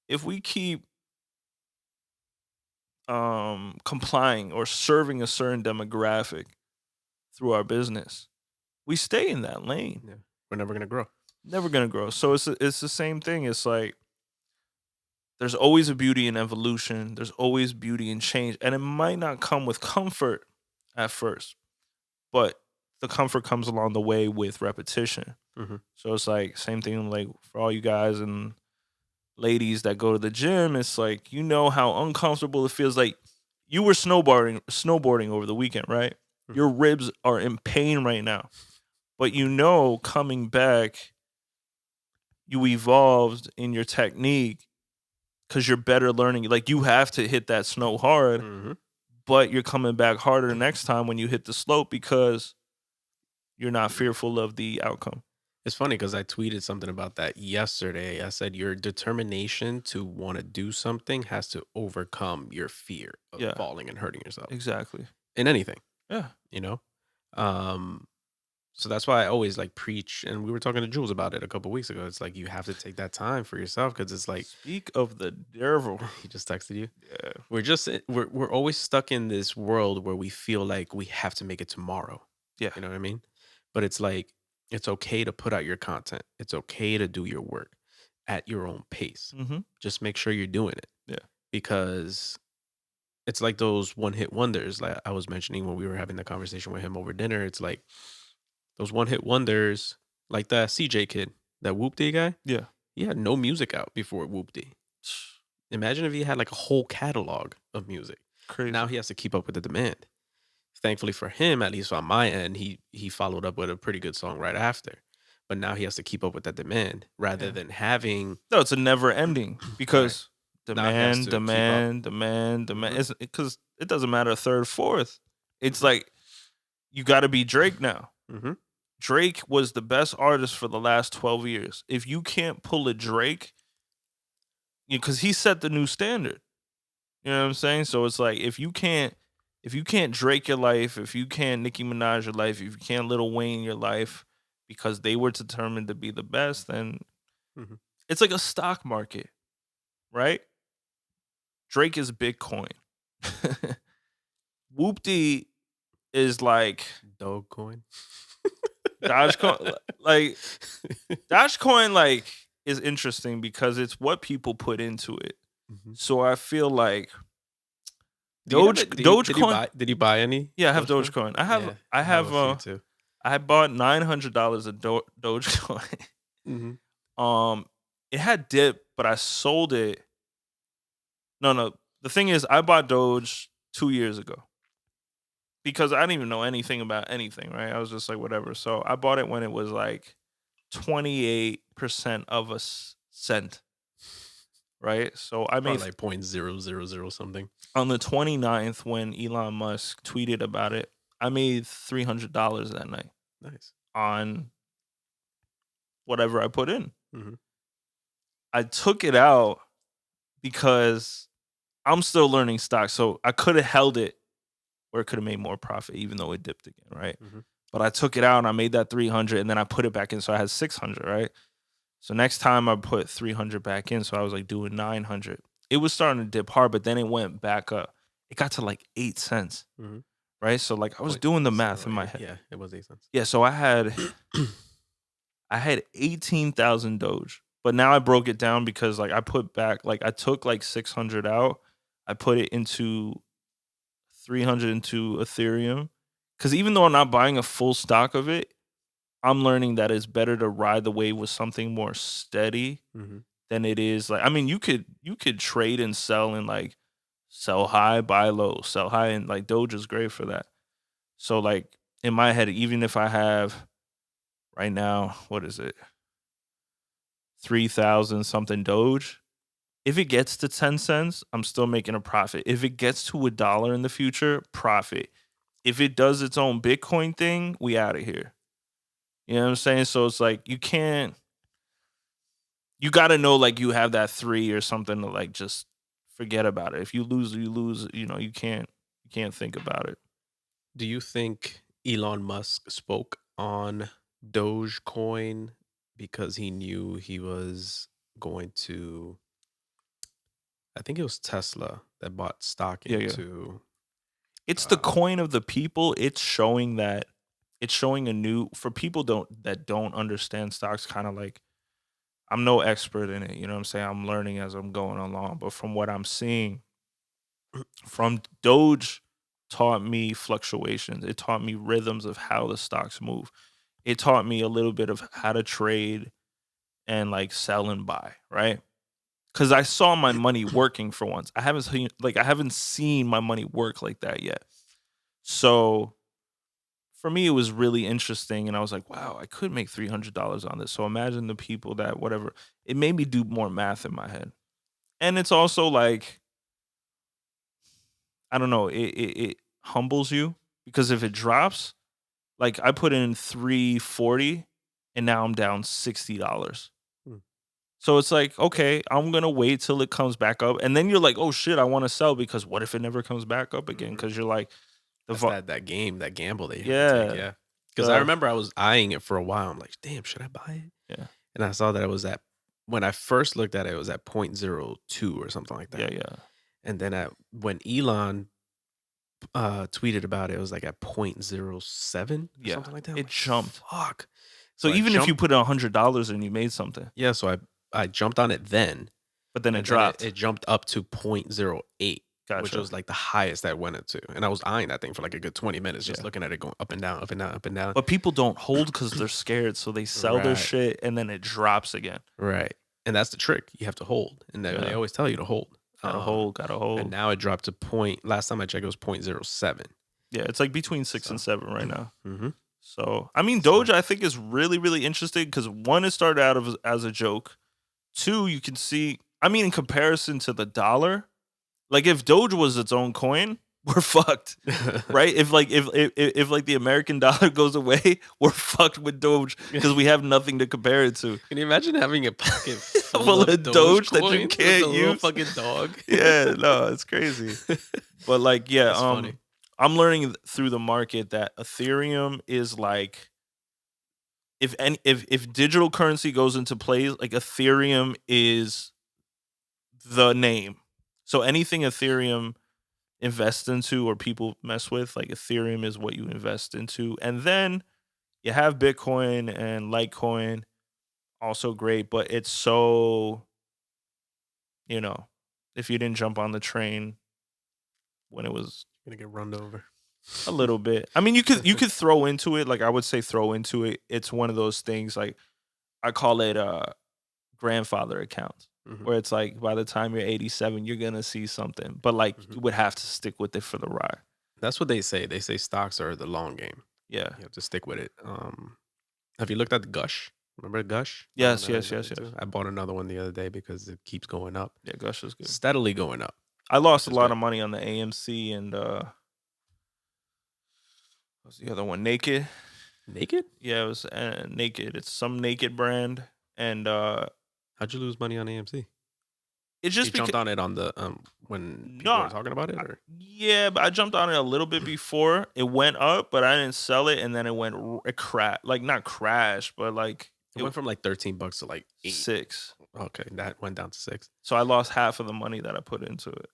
if we keep complying or serving a certain demographic through our business, we stay in that lane. Yeah, we're never gonna grow. Never gonna grow. So it's the same thing. It's like there's always a beauty in evolution. There's always beauty in change, and it might not come with comfort at first, but the comfort comes along the way with repetition. Hmm. So it's like same thing like for all you guys and ladies that go to the gym. It's like you know how uncomfortable it feels. Like you were snowboarding over the weekend, right? Mhm. Your ribs are in pain right now, but you know coming back you evolved in your technique because you're better learning. Like you have to hit that snow hard, Hmm. but you're coming back harder next time when you hit the slope because you're not fearful of the outcome. It's funny because I tweeted something about that yesterday. I said your determination to want to do something has to overcome your fear of Yeah, falling and hurting yourself exactly. in anything, Yeah. you know? Um, so that's why I always like preach. And we were talking to Jules about it a couple weeks ago. It's like you have to take that time for yourself because it's like Speak of the devil. he just texted you. Yeah. We're always stuck in this world where we feel like we have to make it tomorrow. Yeah. You know what I mean? But it's like it's okay to put out your content. It's okay to do your work at your own pace. Mm-hmm. Just make sure you're doing it Yeah. because it's like those one hit wonders like I was mentioning when we were having the conversation with him over dinner. It's like those one hit wonders like that CJ kid, that Whoopty guy. Yeah. He had no music out before Whoopty. Imagine if he had like a whole catalog of music. Crazy. Now he has to keep up with the demand. Thankfully for him, at least on my end, he followed up with a pretty good song right after. But now he has to keep up with that demand rather Yeah. than having No, it's a never ending because Now he has demand, to keep up. demand. Mhm. It's because it doesn't matter third, fourth. It's like you got to be Drake now. Hmm. Drake was the best artist for the last 12 years. If you can't pull a Drake, because he set the new standard. You know what I'm saying? So it's like if you can't Drake your life, if you can't Nicki Minaj your life, if you can't Lil Wayne your life, because they were determined to be the best, then Hmm. it's like a stock market, right? Drake is Bitcoin. Whoopty is like Dogecoin. Dogecoin. Like Dogecoin, like is interesting because it's what people put into it. Mhm. So I feel like Do you have it? Dogecoin. Did you buy any? Yeah, I have Dogecoin. Yeah, I I have have a few too. I bought $900 of Dogecoin. Hmm. It had dipped, but I sold it. No. The thing is, I bought Doge 2 years ago because I didn't even know anything about anything. Right? I was just like, whatever. So I bought it when it was like 28% of a cent. Right? So I made Probably like 0.000 something. on the 29th when Elon Musk tweeted about it. I made $300 that night Nice. on whatever I put in. Hmm. I took it out because I'm still learning stock. So I could have held it or it could have made more profit, even though it dipped again, right? Hmm. But I took it out and I made that 300 and then I put it back in. So I had 600, right? So next time I put 300 back in. So I was like doing 900. It was starting to dip hard, but then it went back up. It got to like 8 cents, Hmm. right? So like I was doing the math in my 0.08. head. Yeah, it was 8 cents. Yeah, so I had 18,000 Doge, but now I broke it down because like I put back, like I took like 600 out. I put it into 300 into Ethereum. Cause even though I'm not buying a full stock of it, I'm learning that it's better to ride the wave with something more steady Mhm. than it is like, I mean, you could trade and sell and like sell high, buy low, sell high, and like Doge is great for that. So like in my head, even if I have right now, what is it? 3,000 something Doge. If it gets to 10 cents, I'm still making a profit. If it gets to $1 in the future, profit. If it does its own Bitcoin thing, we out of here. You know what I'm saying? So it's like you got to know like you have that 3 or something to like just forget about it. If you lose, you lose. You know, you can't think about it. Do you think Elon Musk spoke on Dogecoin because he knew he was going to? I think it was Tesla that bought stock Yeah, yeah. into. It's the coin of the people. It's showing a new for people that don't understand stocks. Kind of like I'm no expert in it. You know what I'm saying? I'm learning as I'm going along. But from what I'm seeing, from Doge taught me fluctuations. It taught me rhythms of how the stocks move. It taught me a little bit of how to trade and like sell and buy, right? Because I saw my money working for once. I haven't seen my money work like that yet. So for me, it was really interesting, and I was like, "Wow, I could make $300 on this." So imagine the people that whatever. It made me do more math in my head, and it's also like I don't know. It humbles you because if it drops, like I put in 340, and now I'm down $60. Hmm. So it's like, okay, I'm gonna wait till it comes back up, and then you're like, oh shit, I want to sell because what if it never comes back up again? Mhm. Because you're like, That's that game, that gamble that you have to take. yeah, Yeah, because I remember I was eyeing it for a while. I'm like, damn, should I buy it? yeah, And I saw that it was at when I first looked at it, it was at 0.02 or something like yeah, that. yeah, And then when Elon tweeted about it, it was like at 0.07 or yeah. something like that. I'm It like, jumped. fuck. So I even if you jumped, put in $100 and you made something, yeah, so I jumped on it then, but then it and then dropped. it jumped up to 0.08, which Gotcha. was like the highest that went into. And I was eyeing that thing for like a good 20 minutes, just Yeah. looking at it going up and down, up and down, up and down. But people don't hold because they're scared, so they sell their Right. shit and then it drops again. Right. And that's the trick. You have to hold. And they Yeah. always tell you to hold. Gotta hold, gotta hold. And now it dropped to last time I checked, it was 0.07. Yeah, it's like between 6 and 7 right now. Mm-hmm. So, I mean, Doge, I think, is really, really interesting because one, it started out as a joke. Two, you can see, I mean, in comparison to the dollar, like if Doge was its own coin, we're fucked, right? If like the American dollar goes away, we're fucked with Doge because we have nothing to compare it to. Can you imagine having a pocket Full full of of Doge Doge that you coins with can't a little use? fucking dog? Yeah, no, it's crazy. But like, yeah, That's funny. I'm learning through the market that Ethereum is like if digital currency goes into play, like Ethereum is the name. So anything Ethereum invest into or people mess with, like Ethereum is what you invest into. And then you have Bitcoin and Litecoin, also great, but it's so, you know, if you didn't jump on the train when it was Gonna get run over. a little bit. I mean, you could throw into it. Like I would say throw into it. It's one of those things like I call it grandfather accounts. Mhm. Where it's like by the time you're 87, you're gonna see something. But like you would have to stick with it for the ride. That's what they say. They say stocks are the long game. Yeah. You have to stick with it. Have you looked at the Gush? Remember Gush? The Yes, one that yes, yes, yes. I bought another one the other day because it keeps going up. Yeah, Gush is good. Steadily going up. I lost a Which is lot good. of money on the AMC and what's the other one? Naked. Naked? Yeah, it was Naked. It's some Naked brand, and How'd you lose money on AMC? it You just jumped on it on the when people No, were talking about it, or yeah, but I jumped on it a little bit before it went up, but I didn't sell it, and then it crashed. Like not crash, but like it went from like $13 to like 8. 6. Okay, that went down to 6. So I lost half of the money that I put into it.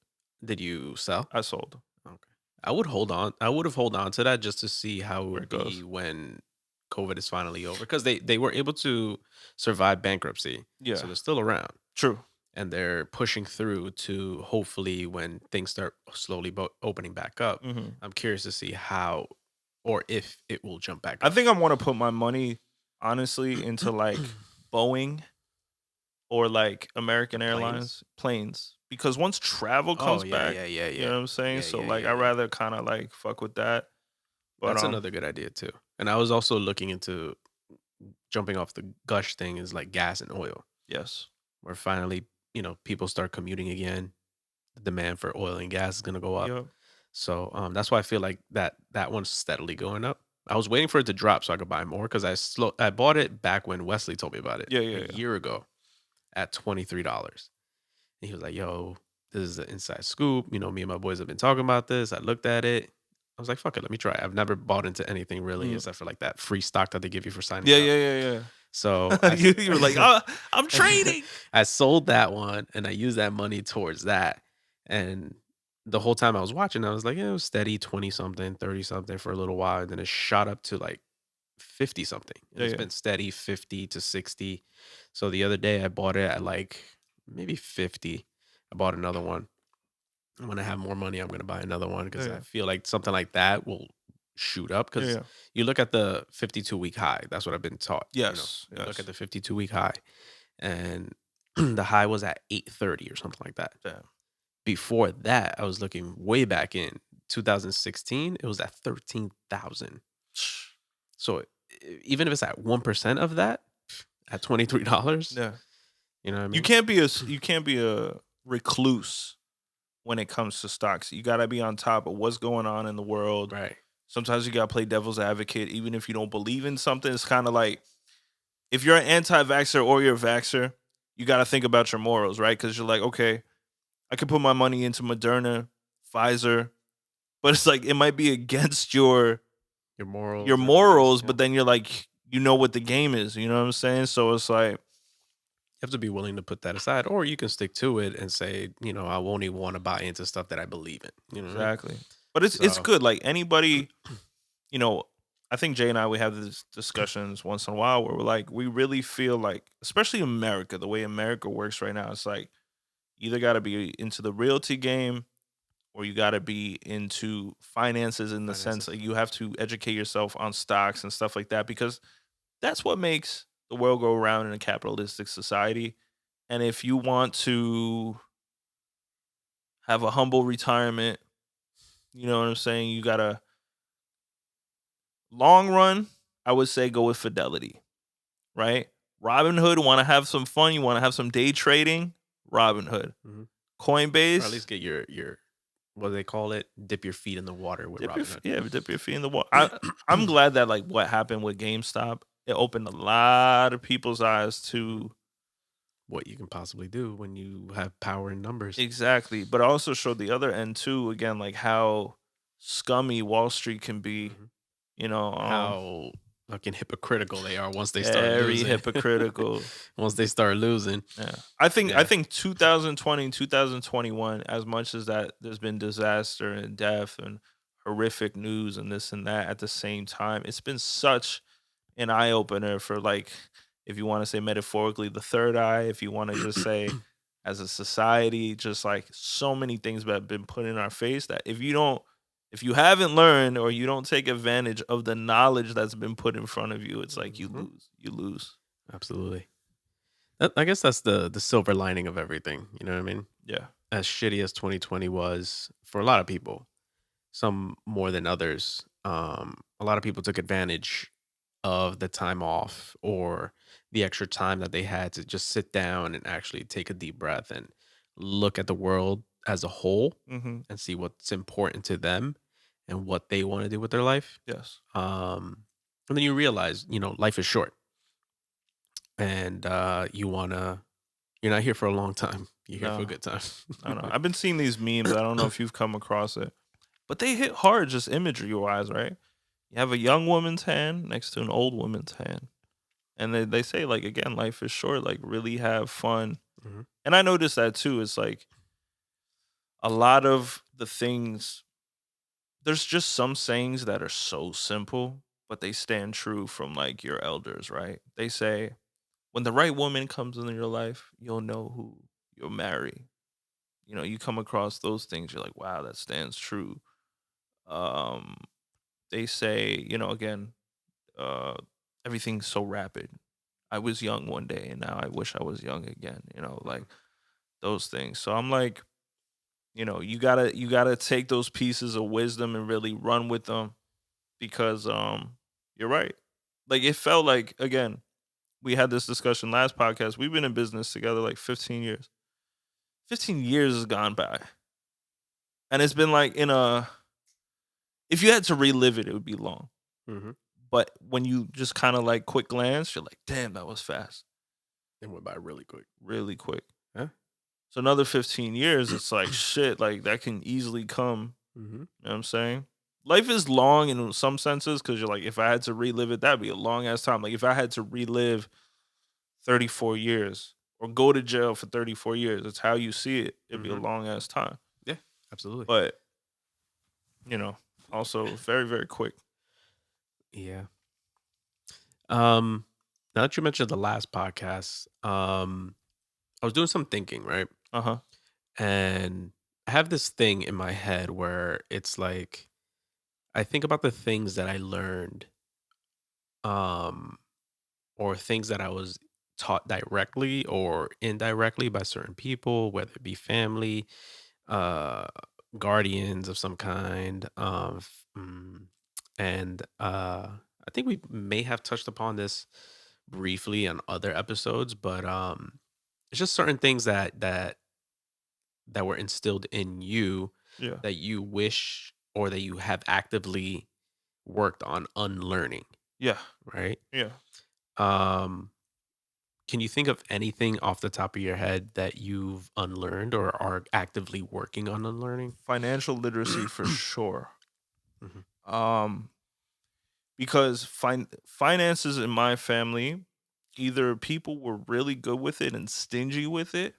Did you sell? I sold. Okay. I would hold on. I would have hold on to that just to see how it Where would it be goes. when COVID is finally over, because they were able to survive bankruptcy, so Yeah, they're still around true. and they're pushing through to hopefully when things start slowly opening back up. Hmm. I'm curious to see how or if it will jump back I up. think I want to put my money honestly into like Boeing or like The American planes. Airlines planes because once travel Oh comes yeah, back, yeah, yeah, you know yeah, what I'm saying? yeah, So yeah, like yeah, I yeah. rather kind of like fuck with that. But That's another good idea too. And I was also looking into jumping off the gush thing is like gas and oil. yes. Where finally, people start commuting again. The demand for oil and gas is gonna go up. Yep. So that's why I feel like that one's steadily going up. I was waiting for it to drop so I could buy more because I bought it back when Wesley told me about it Yeah, a yeah, yeah. year ago at $23. And he was like, "Yo, this is an inside scoop. Me and my boys have been talking about this." I looked at it. I was like, "Fuck it, let me try it." I've never bought into anything really Mm. except for like that free stock that they give you for signing Yeah, up. yeah, yeah, So yeah. You were like, I'm trading. I sold that one and I used that money towards that. And the whole time I was watching, I was like, it was steady 20 something, 30 something for a little while. And then it shot up to like 50 something. And Yeah, it's yeah. been steady 50 to 60. So the other day I bought it at like maybe 50. I bought another one. And when I have more money, I'm going to buy another one Yeah, because I yeah. feel like something like that will shoot up. Yeah, Because yeah. you look at the 52-week high. That's what I've been taught. Yes, You look at yes. the 52-week high and the high was at 830 or something like that. Damn. Before that, I was looking way back in 2016, it was at 13,000. So even if it's at 1% of that, at $23, Yeah. you know what I You mean? can't be you can't be a recluse when it comes to stocks. You got to be on top of what's going on in the world. Right. Sometimes you got to play devil's advocate even if you don't believe in something. It's kind of like if you're an anti-vaxxer or you're a vaxxer, you got to think about your morals, right? Cuz you're like, okay, I could put my money into Moderna, Pfizer, but it's like it might be against Your your morals or beliefs. morals, Yeah. but then you're like you know what the game is, you know what I'm saying? So it's like You have to be willing to put that aside, or you can stick to it and say, I won't even want to buy into stuff that I believe in. You know what I mean? exactly. But it's So, good like anybody, you know, I think Jay and I we have these discussions once in a while where we're like we really feel like especially America, the way America works right now, it's like you either got to be into the realty game or you got to be into finances in the sense finances. that you have to educate yourself on stocks and stuff like that because that's what makes the world go around in a capitalistic society. And if you want to have a humble retirement, you know what I'm saying? You got to long run, I would say go with Fidelity, right? Robinhood, want to have some fun, you want to have some day trading, Robinhood. Mhm. Or at Coinbase, least get your what do they call it? Dip your feet in the water with Robinhood. dip your feet in the water. I'm glad that like what happened with GameStop, it opened a lot of people's eyes to What you can possibly do when you have power in numbers. exactly, but also showed the other end too. Again, like how scummy Wall Street can be. Mhm. You know, How fucking hypocritical they are once they start very losing. hypocritical. Once they start losing. Yeah, I Yeah. think 2020 and 2021, as much as that there's been disaster and death and horrific news and this and that at the same time, it's been such an eye opener for like, if you want to say metaphorically, the third eye. If you want to just say, as a society, just like so many things that have been put in our face that if you haven't learned or you don't take advantage of the knowledge that's been put in front of you, it's like Mhm. you lose. Absolutely. I guess that's the silver lining of everything. You know what I mean? Yeah. As shitty as 2020 was for a lot of people, some more than others. A lot of people took advantage of the time off or the extra time that they had to just sit down and actually take a deep breath and look at the world as a whole Hmm. and see what's important to them and what they want to do with their life. Yes. And then you realize, life is short and you're not here for a long time. You're here for a No, good time. I don't know. I've been seeing these memes. I don't know if you've come across it, but they hit hard just imagery wise, right? You have a young woman's hand next to an old woman's hand. And they say, like, again, life is short, like, really have fun. Mhm. And I noticed that too. It's like a lot of the things there's just some sayings that are so simple, but they stand true from like your elders, right? They say, when the right woman comes into your life, you'll know who you'll marry. You know, you come across those things, you're like, wow, that stands true. Um, they say, you know, again, uh, everything's so rapid. I was young one day and now I wish I was young again, you know, like those things. So I'm like, you know, you gotta take those pieces of wisdom and really run with them because you're right. Like it felt like again, we had this discussion last podcast. We've been in business together like 15 years. 15 years has gone by. And it's been like in a if you had to relive it, it would be long. Mhm. But when you just kind of like quick glance, you're like, damn, that was fast. It went by really quick. Really quick. Yeah. So another 15 years, it's like shit, like that can easily come. Mhm. You know what I'm saying? Life is long in some senses because you're like, if I had to relive it, that'd be a long ass time. Like if I had to relive 34 years or go to jail for 34 years, it's how you see it. It'd be a Mhm. long ass time. Yeah, absolutely. But, you know, also very, very quick. Yeah. Um, Now that you mentioned the last podcast, I was doing some thinking, right? Uh huh. And I have this thing in my head where it's like I think about the things that I learned, um, or things that I was taught directly or indirectly by certain people, whether it be family, uh, guardians of some kind, and I think we may have touched upon this briefly on other episodes, but it's just certain things that were instilled in you Yeah. that you wish or that you have actively worked on unlearning, Yeah. right? Yeah. Um, can you think of anything off the top of your head that you've unlearned or are actively working on unlearning? Financial literacy for sure. Mhm. Um, because finances in my family, either people were really good with it and stingy with it,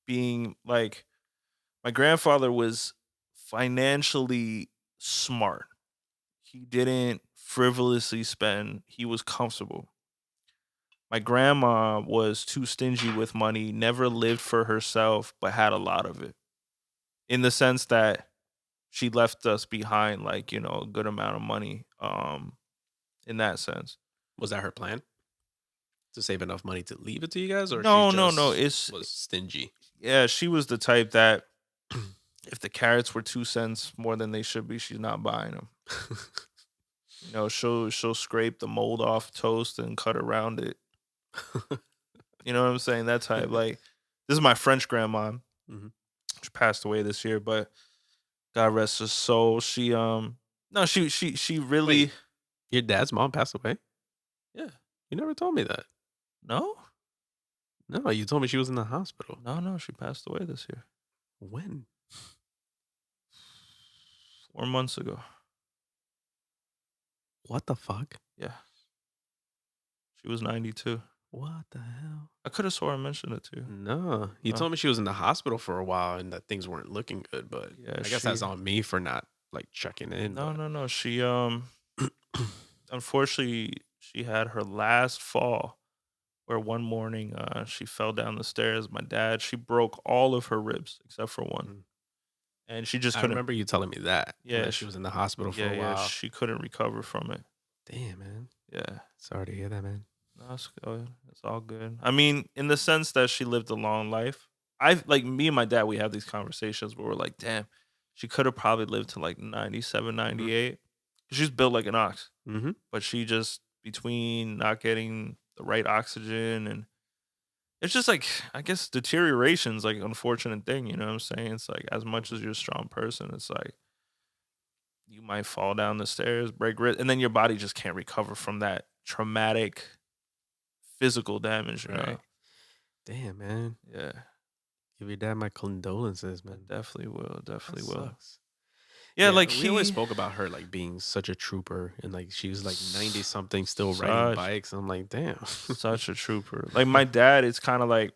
being like my grandfather was financially smart. He didn't frivolously spend. He was comfortable. My grandma was too stingy with money, never lived for herself, but had a lot of it. In the sense that she left us behind like, you know, a good amount of money in that sense. Was that her plan to save enough money to leave it to you guys, or she No, no, no. just It's was stingy? yeah, she was the type that if the carrots were 2 cents more than they should be, she's not buying them. You know, she'll scrape the mold off toast and cut around it. You know what I'm saying? That type. Like this is my French grandma. Mhm. She passed away this year, but God rest her soul. She no, she really Wait, your dad's mom passed away? yeah. You never told me that. No? No, you told me she was in the hospital. No, no, she passed away this year. When? 4 months ago. What the fuck? Yeah. She was 92. What the hell? I could have swore I mentioned it to you. No, you No. told me she was in the hospital for a while and that things weren't looking good, but Yeah, I guess that's on me for not like checking in. no, But no, no. She unfortunately she had her last fall where one morning she fell down the stairs. My dad, she broke all of her ribs except for one. Mm. And she just I couldn't remember you telling me that and yeah, that she was in the hospital for yeah, a yeah, while. she couldn't recover from it. Damn, man. Yeah. Sorry to hear that, man. No, it's good. It's all good. I mean, in the sense that she lived a long life. I like me and my dad, we have these conversations where we're like, damn, she could have probably lived to like 97, Mm-hmm. 98. She's built like an ox. Mm-hmm. But she just between not getting the right oxygen and it's just like I guess deterioration's like an unfortunate thing, you know what I'm saying? It's like as much as you're a strong person, it's like you might fall down the stairs, break wrist, and then your body just can't recover from that traumatic physical damage, you Right. know? Damn, man. Yeah, Give your dad my condolences, I man. definitely will. That Definitely will. sucks. Yeah, Yeah, like we always he spoke about her like being such a trooper and like she was like 90 something still riding such bikes. I'm like, damn. such a trooper. Like my dad, it's kind of like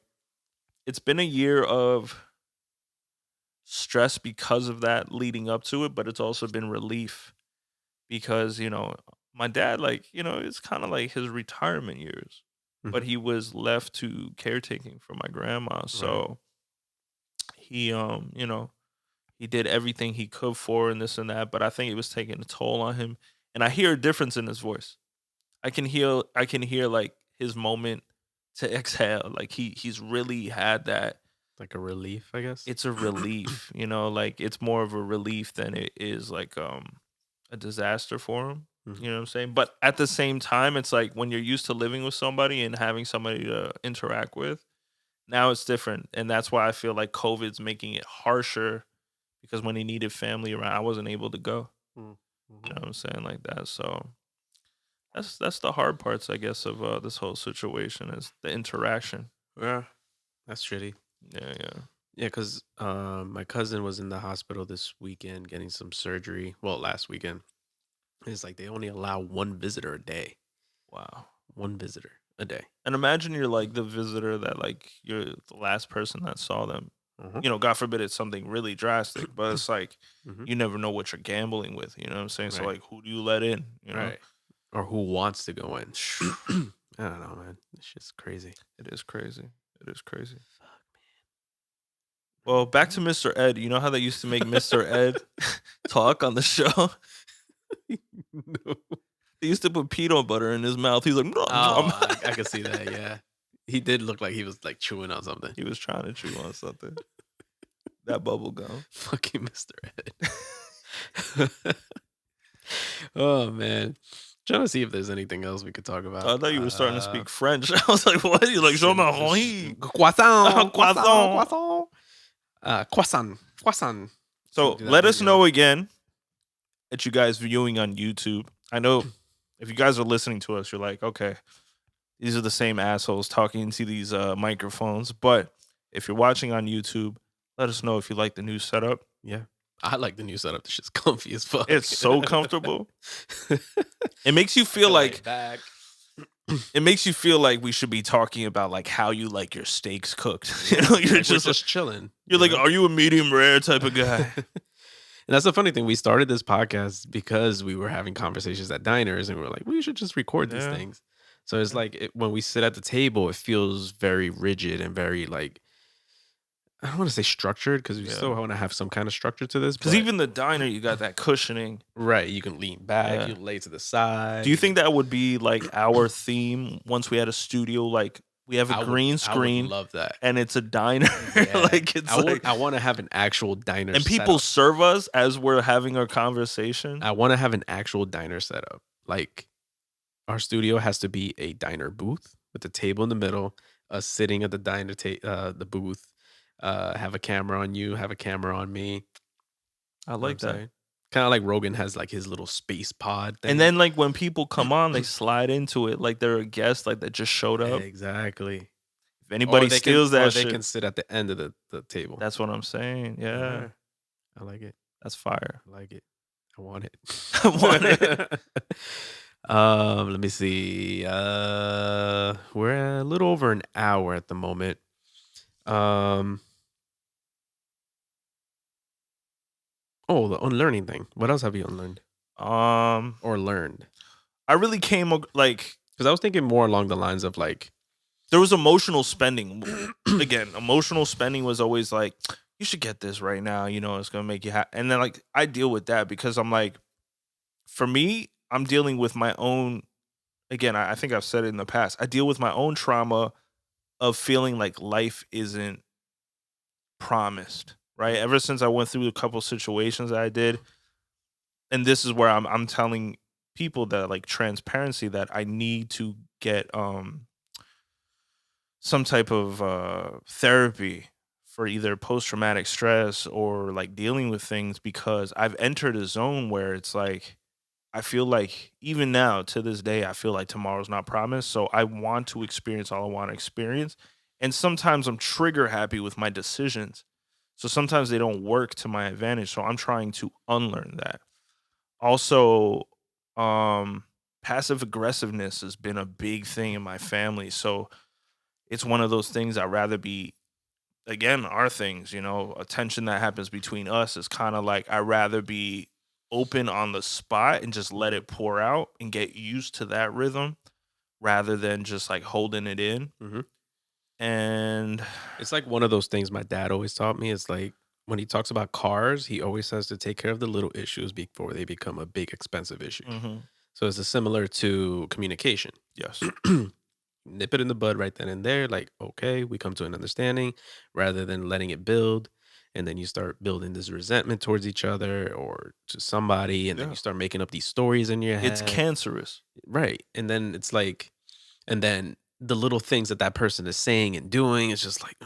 it's been a year of stress because of that leading up to it, but it's also been relief because, my dad, like, it's kind of like his retirement years, but Mhm. he was left to caretaking for my grandma. Right. So he, he did everything he could for her and this and that, but I think it was taking a toll on him. And I hear a difference in his voice. I can hear like his moment to exhale. Like he's really had that. Like a relief, I guess. It's a relief, like it's more of a relief than it is like a disaster for him. Mhm. You know what I'm saying? But at the same time, it's like when you're used to living with somebody and having somebody to interact with, now it's different. And that's why I feel like COVID's making it harsher because when he needed family around, I wasn't able to go. Mm, You mhm. know what I'm saying? Like that. So that's the hard parts, I guess, of this whole situation is the interaction. Yeah, that's shitty. Yeah, yeah. Yeah, because my cousin was in the hospital this weekend getting some surgery. Well, last weekend. It's like they only allow one visitor a day. Wow. One visitor a day. And imagine you're like the visitor that like you're the last person that saw them. Uh-huh. God forbid it's something really drastic, but it's like Mhm. you never know what you're gambling with. You know what I'm saying? So Right. like, who do you let in? Right. Or who wants to go in? I don't know, man. It's just crazy. It is crazy. It is crazy. Well, back to Mr. Ed. You know how they used to make Mr. Ed talk on the show? No. They used to put peanut butter in his mouth. He's like, "Nom, Oh, nom." I can see that. Yeah, he did look like he was like chewing on something. He was trying to chew on something. That bubble gum. Fucking Mr. Ed. Oh man, trying to see if there's anything else we could talk about. I thought you were starting to speak French. I was like, what? You're like, je m'ennuie. Croissant, Croissant. croissant, croissant, croissant. So Do that let us video. know again that you guys viewing on YouTube. I know if you guys are listening to us, you're like, okay, these are the same assholes talking into these microphones. But if you're watching on YouTube, let us know if you like the new setup. Yeah, I like the new setup. This shit's comfy as fuck. It's so comfortable. It makes you feel like back. it makes you feel like we should be talking about like how you like your steaks cooked. You're Like, we're just chilling. you're you like, know? are you a medium rare type of guy? And that's the funny thing. We started this podcast because we were having conversations at diners, and we were like, we should just record these Yeah. things. So it's like when we sit at the table, it feels very rigid and very like, I don't want to say structured because we Yeah. still want to have some kind of structure to this. Because but- even the diner, you got that cushioning. right, you can lean back, Yeah. you lay to the side. Do you think that would be like our theme once we had a studio? Like we have a green I screen would love that. and it's a diner. Yeah. Like it's like, I want to have an actual diner, and people setup. serve us as we're having our conversation. I want to have an actual diner setup. Like our studio has to be a diner booth with a table in the middle, us sitting at the diner the booth, have a camera on you, have a camera on me. I like that. Kind of like Rogan has like his little space pod thing. And then like when people come on, they slide into it like they're a guest, like that just showed up. Exactly. If anybody steals that they shit, can sit at the end of the table. that's what I'm saying. Yeah, I like it. that's fire. I like it. I want it. I want it. Let me see. We're a little over an hour at the moment. Oh, the unlearning thing. What else have you unlearned or learned? I really came like Because I was thinking more along the lines of like, there was emotional spending. Again, emotional spending was always like, you should get this right now. It's gonna make you happy. And then like I deal with that because I'm like, for me, I'm dealing with my own. Again, I think I've said it in the past. I deal with my own trauma of feeling like life isn't promised. Right. Ever since I went through a couple situations that I did, and this is where I'm telling people that like transparency that I need to get some type of therapy for either post-traumatic stress or like dealing with things because I've entered a zone where it's like I feel like even now to this day I feel like tomorrow's not promised, so I want to experience all I want to experience, and sometimes I'm trigger happy with my decisions, so sometimes they don't work to my advantage, so I'm trying to unlearn that. Also, passive aggressiveness has been a big thing in my family, so it's one of those things I'd rather be again, our things, a tension that happens between us is kind of like I rather be open on the spot and just let it pour out and get used to that rhythm rather than just like holding it in. Mhm. And It's like one of those things my dad always taught me. It's like when he talks about cars, he always says to take care of the little issues before they become a big expensive issue. mhm, So it's a similar to communication. yes, Nip it in the bud right then and there. Like, okay, we come to an understanding rather than letting it build. And then you start building this resentment towards each other or to somebody. And then yeah, you start making up these stories in your it's head. cancerous. Right. And then it's like, and then the little things that that person is saying and doing is just like,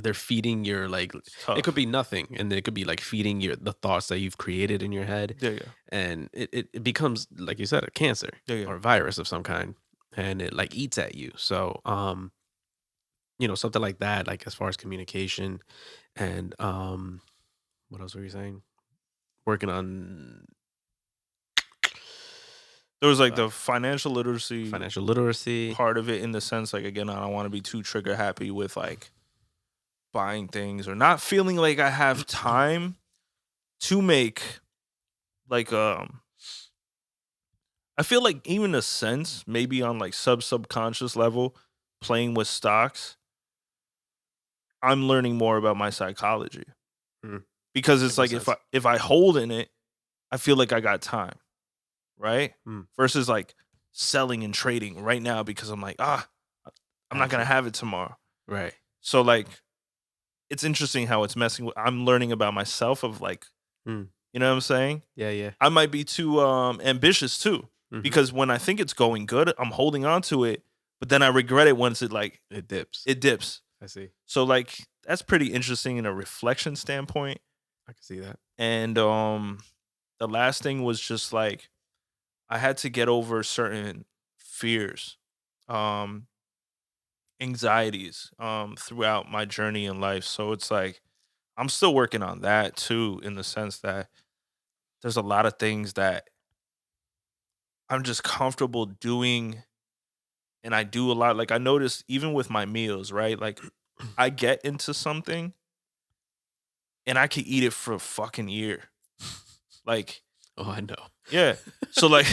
they're feeding your, like, It's it could tough. be nothing. And then it could be like feeding the thoughts that you've created in your head. Yeah, yeah, And it becomes, like you said, a cancer yeah, yeah. or a virus of some kind. And it like eats at you. So, something like that, like as far as communication and what else were you saying? Working on There was like uh, the financial literacy financial literacy. part of it in the sense, like, again, I don't want to be too trigger happy with like buying things or not feeling like I have time to make like I feel like even a sense maybe on like subconscious level playing with stocks, I'm learning more about my psychology Mm, because in it's what like sense? if I hold in it, I feel like I got time, right? Mm, Versus like selling and trading right now because I'm like, I'm not gonna action. have it tomorrow. Right. So like it's interesting how it's messing with I'm learning about myself of like, Mm, you know what I'm saying? yeah, yeah. I might be too ambitious too. Hmm. Because when I think it's going good, I'm holding on to it, but then I regret it once It dips. it dips. I see. So like that's pretty interesting in a reflection standpoint. I can see that. And the last thing was just like I had to get over certain fears, um, anxieties, throughout my journey in life. So it's like I'm still working on that too, in the sense that there's a lot of things that I'm just comfortable doing and I do a lot. Like I noticed even with my meals, right? Like I get into something and I could eat it for a fucking year. Like, Oh, I know. yeah. So like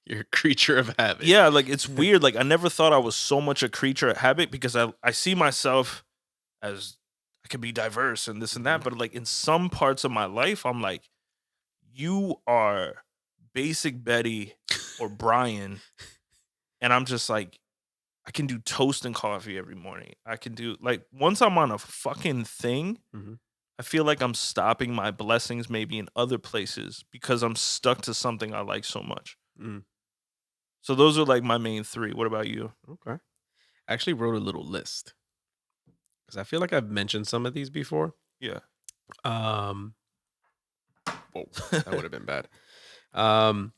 You're a creature of habit. yeah, like it's weird. Like I never thought I was so much a creature of habit because I see myself as I can be diverse and this and that. Mhm. But like in some parts of my life, I'm like, you are basic Betty or Brian. And I'm just like, I can do toast and coffee every morning. I can do like once I'm on a fucking thing, Mhm. I feel like I'm stopping my blessings maybe in other places because I'm stuck to something I like so much. Mm, So those are like my main three. What about you? okay. I actually wrote a little list because I feel like I've mentioned some of these before. Yeah. Um, whoa, that would have been bad. Um,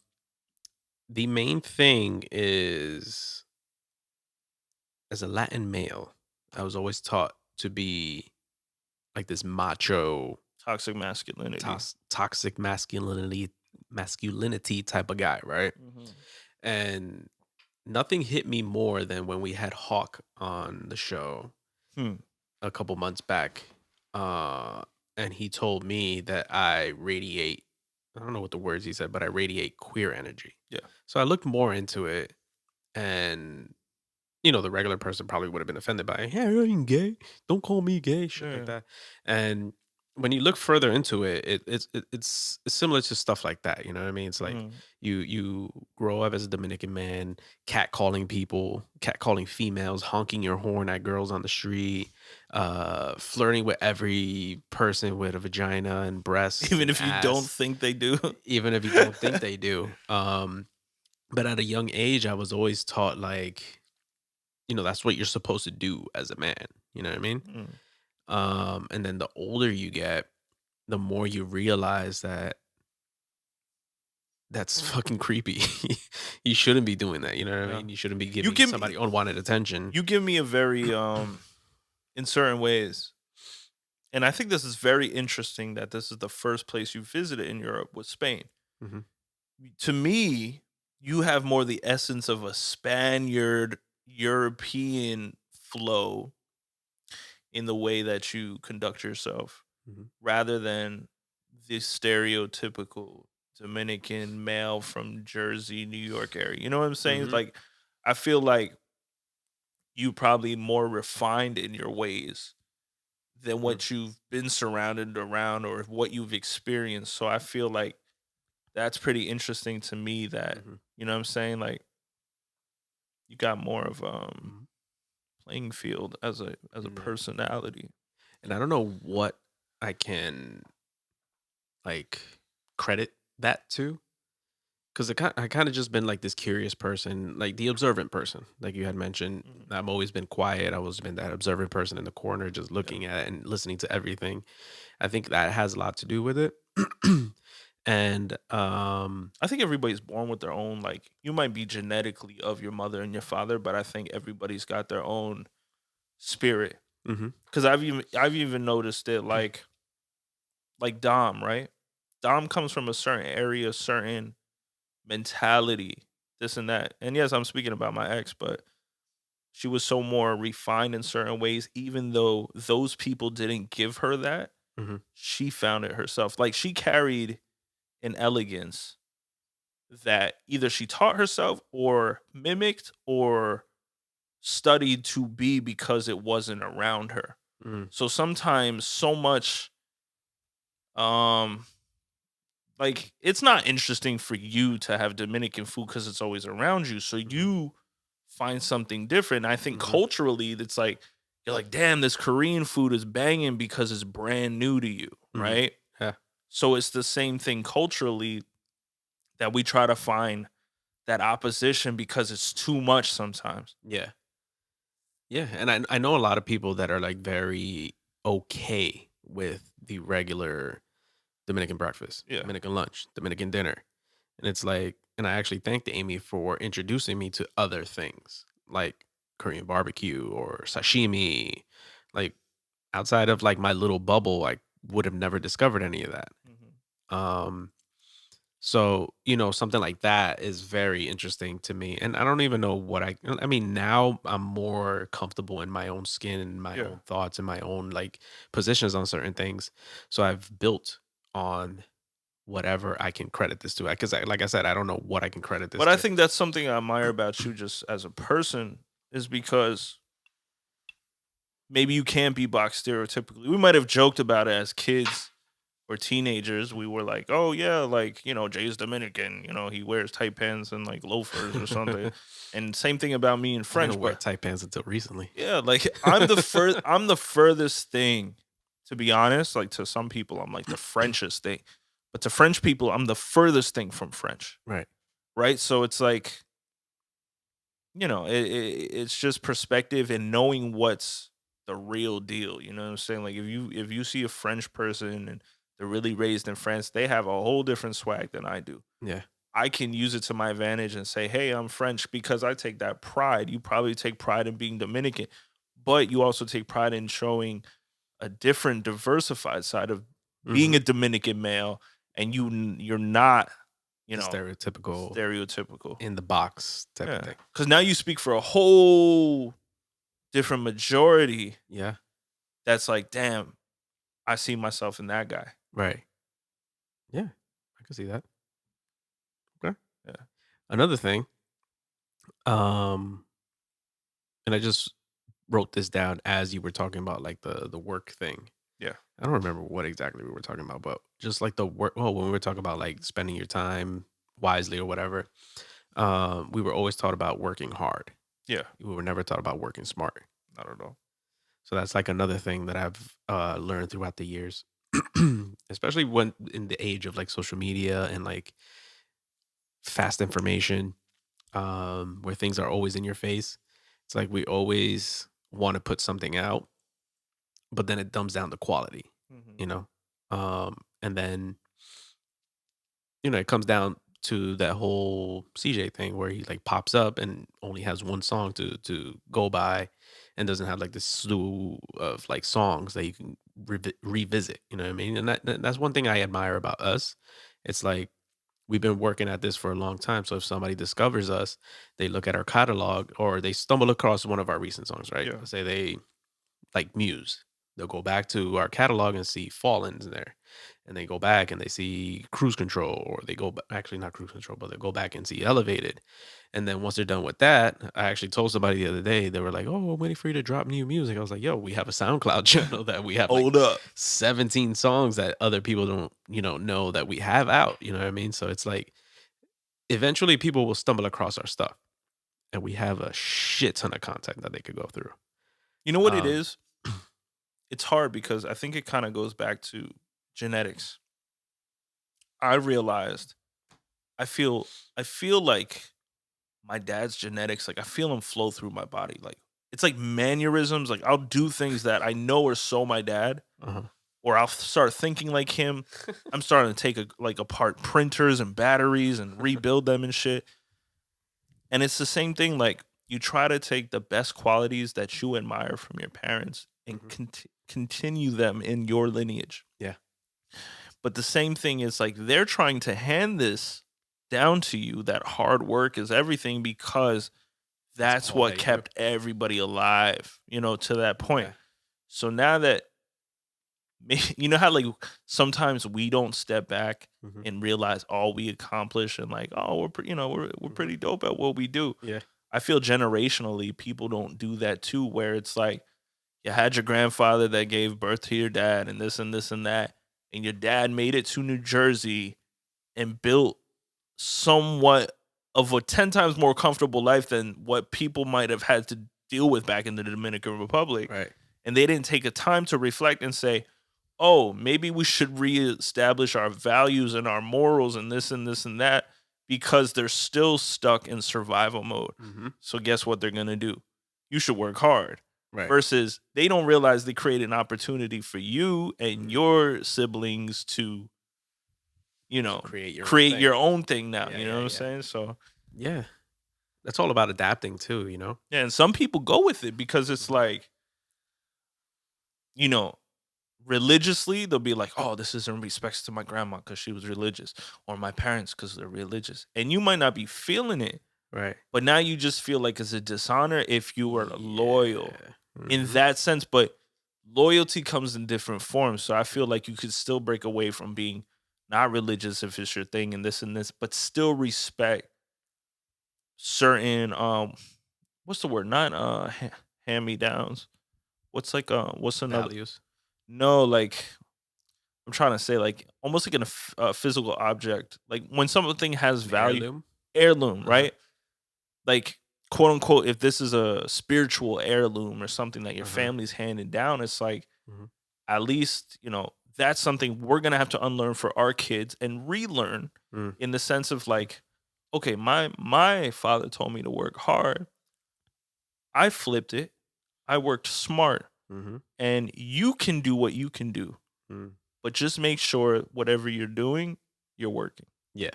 the main thing is, as a Latin male, I was always taught to be like this macho, Toxic masculinity. toxic masculinity type of guy, right? Mhm. And nothing hit me more than when we had Hawk on the show Hmm. a couple months back. Uh, and he told me that I radiate, I don't know what the words he said, but I radiate queer energy. Yeah. So I looked more into it, and the regular person probably would have been offended by, "Yeah, you're even gay. Don't call me gay," shit like Yeah. that. And when you look further into it, it's similar to stuff like that. You know what I mean? It's like Mhm. you grow up as a Dominican man, catcalling people, catcalling females, honking your horn at girls on the street, flirting with every person with a vagina and breasts Even and if you don't ass, think they do. even if you don't think they do. But at a young age, I was always taught like, that's what you're supposed to do as a man. You know what I mean? Mm. And then the older you get, the more you realize that that's fucking creepy. You shouldn't be doing that. You know what I Yeah. mean? You shouldn't be You giving give somebody me unwanted attention. you give me a very in certain ways. And I think this is very interesting that this is the first place you visited in Europe was Spain. Hmm. To me, you have more the essence of a Spaniard European flow in the way that you conduct yourself, Mhm. rather than the stereotypical Dominican male from Jersey, New York area. You know what I'm saying? Mhm. Like, I feel like you probably more refined in your ways than Mm. what you've been surrounded around or what you've experienced. So I feel like that's pretty interesting to me that, Mhm. you know what I'm saying? Like, you got more of Mhm. playing field as a Yeah. personality. And I don't know what I can, like, credit that to, 'cause I kinda just been, like, this curious person, like, the observant person, like you had mentioned. Mhm. I've always been quiet. I always been that observant person in the corner just Yeah. looking at and listening to everything. I think that has a lot to do with it. And, I think everybody's born with their own, like, you might be genetically of your mother and your father, but I think everybody's got their own spirit. mhm, Because I've even noticed it, like Dom, right? Dom comes from a certain area, certain mentality, this and that. And yes, I'm speaking about my ex, but she was so more refined in certain ways, even though those people didn't give her that. mhm, She found it herself. Like, she carried an elegance that either she taught herself or mimicked or studied to be because it wasn't around her. mm, So sometimes so much um like, it's not interesting for you to have Dominican food because it's always around you. So mhm, you find something different. I think mhm, culturally, it's like you're like, damn, this Korean food is banging because it's brand new to you, mhm. right? Yeah, So it's the same thing culturally that we try to find that opposition because it's too much sometimes. yeah, yeah, and I know a lot of people that are, like, very okay with the regular Dominican breakfast, Yeah. Dominican lunch, Dominican dinner. And it's like, and I actually thanked Amy for introducing me to other things like Korean barbecue or sashimi. Like, outside of like my little bubble, I would have never discovered any of that. Mhm. Um, so, something like that is very interesting to me. And I don't even know what I mean, now I'm more comfortable in my own skin and my Yeah. own thoughts and my own like positions on certain things. So I've built on whatever I can credit this to. Because like I said, I don't know what I can credit this But I to. think that's something I admire about you just as a person is because maybe you can't be boxed stereotypically. We might have joked about it as kids or teenagers. We were like, "Oh yeah, like, Jay's Dominican, he wears tight pants and like loafers or something." And same thing about me in I didn't French, wear but tight pants until recently. yeah, like I'm the furthest thing, to be honest. Like, to some people I'm like the Frenchest thing. But to French people I'm the furthest thing from French, Right. right? So it's like, it's just perspective and knowing what's the real deal. You know what I'm saying? Like, if you see a French person and they're really raised in France, they have a whole different swag than I do. Yeah. I can use it to my advantage and say, "Hey, I'm French," because I take that pride. You probably take pride in being Dominican, but you also take pride in showing a different, diversified side of being Mhm. a Dominican male, and you're not, you The know, stereotypical stereotypical. in the box type of Yeah, thing. because now you speak for a whole different majority Yeah. that's like, damn, I see myself in that guy. Right. Yeah. I can see that. Okay. Yeah. Another thing, um, and I just wrote this down as you were talking about like the work thing. Yeah. I don't remember what exactly we were talking about, but just like the work. Oh, when we were talking about like spending your time wisely or whatever, we were always taught about working hard. Yeah. We were never taught about working smart. Not at all. So that's like another thing that I've learned throughout the years, especially when in the age of like social media and like fast information, where things are always in your face. It's like we always want to put something out, but then it dumbs down the quality, Hmm. you know? And then, it comes down to that whole CJ thing where he like pops up and only has one song to go by and doesn't have like this slew of like songs that you can revisit, you know what I mean? And that's one thing I admire about us. It's like we've been working at this for a long time. So if somebody discovers us, they look at our catalog or they stumble across one of our recent songs, right? Yeah. Let's say they like Muse. They'll go back to our catalog and see Fallen's in there. And they go back and they see Cruise Control, or they go actually not Cruise Control, but they go back and see Elevated. And then once they're done with that, I actually told somebody the other day, they were like, "Oh, I'm waiting for you to drop new music." I was like, "Yo, we have a SoundCloud channel that we have like Hold up. 17 songs that other people don't, know that we have out." You know what I mean? So it's like eventually people will stumble across our stuff, and we have a shit ton of content that they could go through. You know what it Um, is? It's hard because I think it kind of goes back to genetics. I realized I feel like my dad's genetics, like I feel them flow through my body. Like it's like mannerisms. Like I'll do things that I know are so my dad, uh-huh. or I'll start thinking like him. I'm starting to take apart printers and batteries and rebuild them and shit. And it's the same thing. Like you try to take the best qualities that you admire from your parents and Mhm. continue them in your lineage. Yeah. But the same thing is like they're trying to hand this down to you that hard work is everything because that's all what they do. kept everybody alive, to that point. Yeah. So now that you know how like sometimes we don't step back Mhm. and realize all we accomplish and like, oh, we're Mhm. pretty dope at what we do. Yeah. I feel generationally people don't do that too, where it's like you had your grandfather that gave birth to your dad and this and this and that, and your dad made it to New Jersey and built somewhat of a 10 times more comfortable life than what people might have had to deal with back in the Dominican Republic. Right. And they didn't take a time to reflect and say, oh, maybe we should reestablish our values and our morals and this and this and that because they're still stuck in survival mode. Mhm. So guess what they're going to do? You should work hard. Right. Versus they don't realize they create an opportunity for you and Mhm. your siblings to, Create your own create thing. your own thing now. Yeah, You know yeah, what I'm yeah. saying? So Yeah. That's all about adapting too, yeah, and some people go with it because it's Mhm. like, you know, religiously they'll be like, oh, this is in respects to my grandma because she was religious, or my parents because they're religious, and you might not be feeling it, Right. but now you just feel like it's a dishonor if you were loyal Yeah. in Mhm. that sense. But loyalty comes in different forms, so I feel like you could still break away from being not religious if it's your thing and this, but still respect certain what's the word, not hand me downs, what's like what's another, Values. no, like I'm trying to say like almost like a physical object. Like when something has An value, heirloom. heirloom, Uh-huh. right? Like quote unquote, if this is a spiritual heirloom or something that your Uh-huh. family's handing down, it's like Mhm. at least that's something we're gonna have to unlearn for our kids and relearn Mm. in the sense of like, okay, my father told me to work hard. I flipped it. I worked smart, Mhm. and you can do what you can do, Mm. but just make sure whatever you're doing, you're working. Yeah.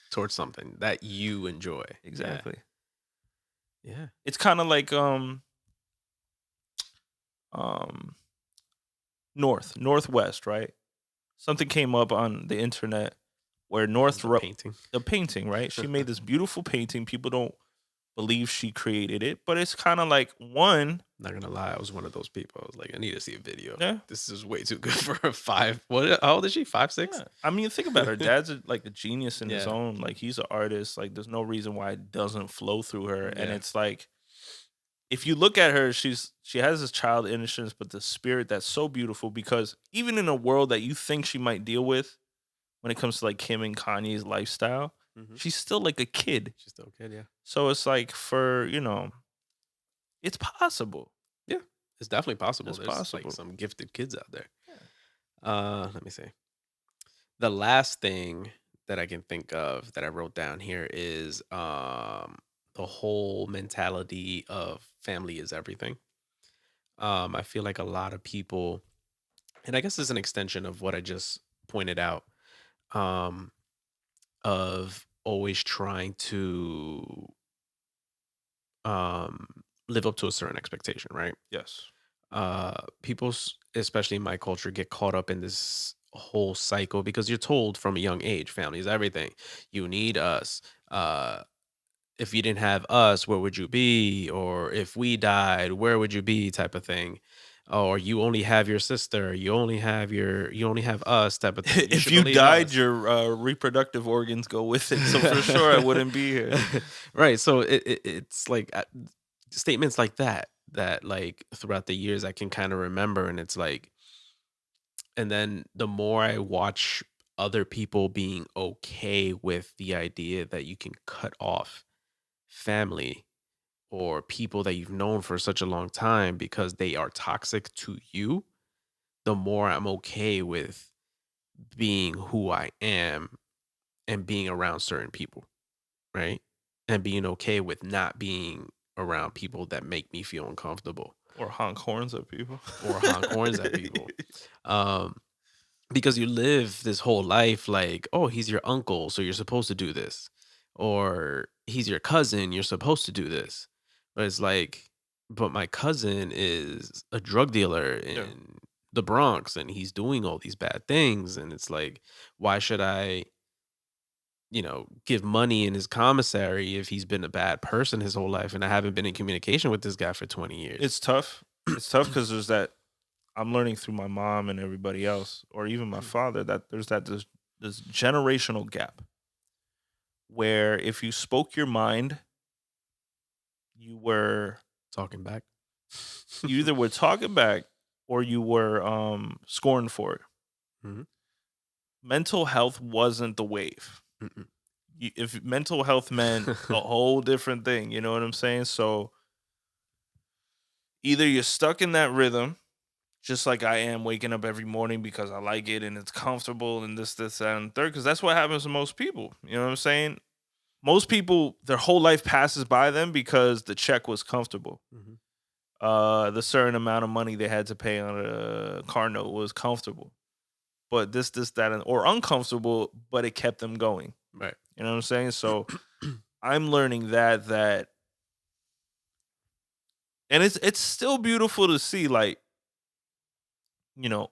Towards something that you enjoy. Yeah. Exactly. Yeah. It's kind of like um northwest, right? Something came up on the internet where The painting. the painting, right? She made this beautiful painting. People don't believe she created it, but it's kind of like one, Not gonna lie, I was one of those people. I was like, I need to see a video. yeah. This is way too good for a five. What? How old is she? 5, 6? Yeah. I mean, think about it. Her dad's like a genius in his Yeah. own. Like he's an artist. Like there's no reason why it doesn't flow through her. And Yeah. it's like if you look at her, she has this child innocence, but the spirit that's so beautiful because even in a world that you think she might deal with when it comes to like Kim and Kanye's lifestyle, Mhm. she's still like a kid. She's still a kid. Yeah. So it's like it's possible. Yeah. It's definitely possible. It's There's like possible. some gifted kids out there. Let me see. The last thing that I can think of that I wrote down here is the whole mentality of family is everything. I feel like a lot of people, and I guess it's an extension of what I just pointed out, um, of always trying to live up to a certain expectation, right? Yes. People, especially in my culture, get caught up in this whole cycle because you're told from a young age, family is everything. You need us. if you didn't have us, where would you be? Or if we died, where would you be? Type of thing. Or you only have your sister, you only have us type of thing. You If should you believe died, us. your reproductive organs go with it. So for sure, I wouldn't be here. Right. So it's like statements like that that like throughout the years I can kind of remember, and it's like, and then the more I watch other people being okay with the idea that you can cut off family or people that you've known for such a long time because they are toxic to you, the more I'm okay with being who I am and being around certain people, right? And being okay with not being around people that make me feel uncomfortable Or honk horns at people. or honk horns at people. Um, because you live this whole life like, oh, he's your uncle, so you're supposed to do this, or he's your cousin, you're supposed to do this. But it's like, but my cousin is a drug dealer Yeah. in the Bronx and he's doing all these bad things, and it's like, why should I, give money in his commissary if he's been a bad person his whole life and I haven't been in communication with this guy for 20 years? It's tough. It's tough because there's that I'm learning through my mom and everybody else, or even my father, that there's this generational gap where if you spoke your mind, you were Talking back. you either were talking back or you were scorned for it. Mhm. Mental health wasn't the wave. Mm-mm. If mental health meant a whole different thing, you know what I'm saying? So either you're stuck in that rhythm, just like I am, waking up every morning because I like it and it's comfortable and this, that, and third, because that's what happens to most people. You know what I'm saying? Most people, their whole life passes by them because the check was comfortable. Mhm. The certain amount of money they had to pay on a car note was comfortable. But this, that, and or uncomfortable, but it kept them going. Right. You know what I'm saying? So I'm learning that and it's still beautiful to see, like, you know,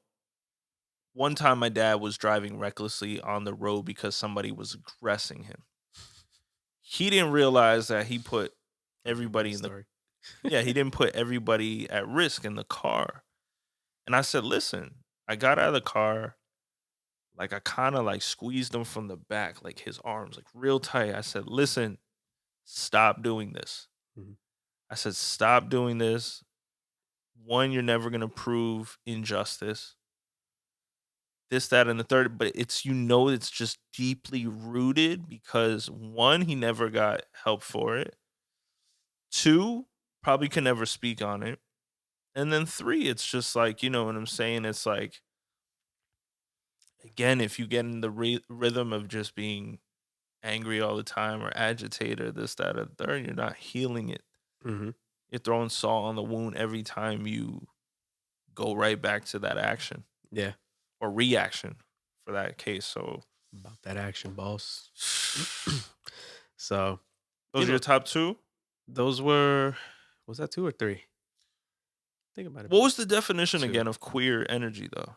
one time my dad was driving recklessly on the road because somebody was aggressing him. He didn't realize that he put I remember everybody this in the story. yeah, he didn't put everybody at risk in the car. And I said, "Listen," I got out of the car, like I kind of like squeezed him from the back, like his arms, like real tight. I said, "Listen, stop doing this." Mhm. I said, "Stop doing this. One, you're never gonna prove injustice. This, that, and the third, but it's just deeply rooted because one, he never got help for it. Two, probably can never speak on it. And then three, it's just like, you know what I'm saying? It's like, again, if you get in the rhythm of just being angry all the time or agitated or this, that, or the third, you're not healing it. Mhm. You're throwing salt on the wound every time you go right back to that action Yeah. or reaction for that case. So About that action, boss. So, those are your top two? those were, was that 2 or 3? I think it might have What been was the definition 2. again of queer energy though?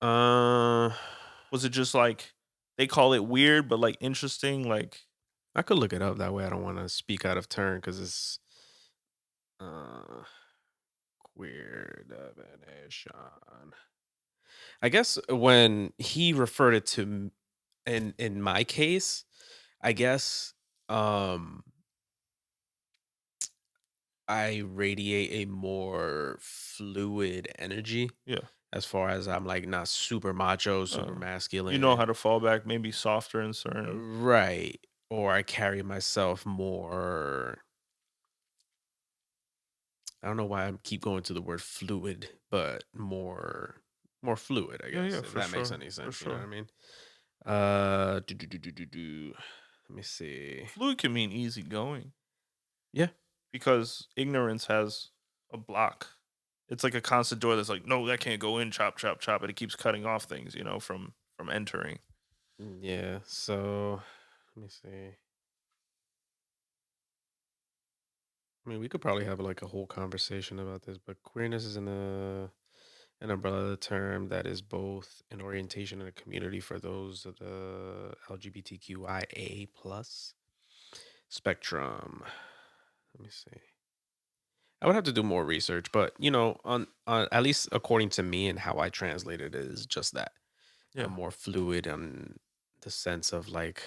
Uh, Was it just like they call it weird but like interesting? Like I could look it up that way. I don't want to speak out of turn because it's uh queer definition. I guess when he referred it to in my case, I guess um I radiate a more fluid energy yeah. as far as I'm like not super macho, super Uh, you know how masculine. to fall back, maybe softer in certain. Right. Or I carry myself more. I don't know why I keep going to the word fluid, but more fluid, I Yeah, yeah, guess, if for that makes sure. any For sense. You know what I sure. mean? Let me see. Fluid can mean easygoing Yeah. because ignorance has a block. It's like a constant door that's like, no, that can't go in, chop, chop, chop, and it keeps cutting off things, from entering. Yeah. So let me see. I mean, we could probably have like a whole conversation about this, but queerness is an umbrella term that is both an orientation and a community for those of the LGBTQIA plus. Spectrum. Let me see. I would have to do more research, but on at least according to me and how I translate it is just that. Yeah. I'm more fluid on the sense of like,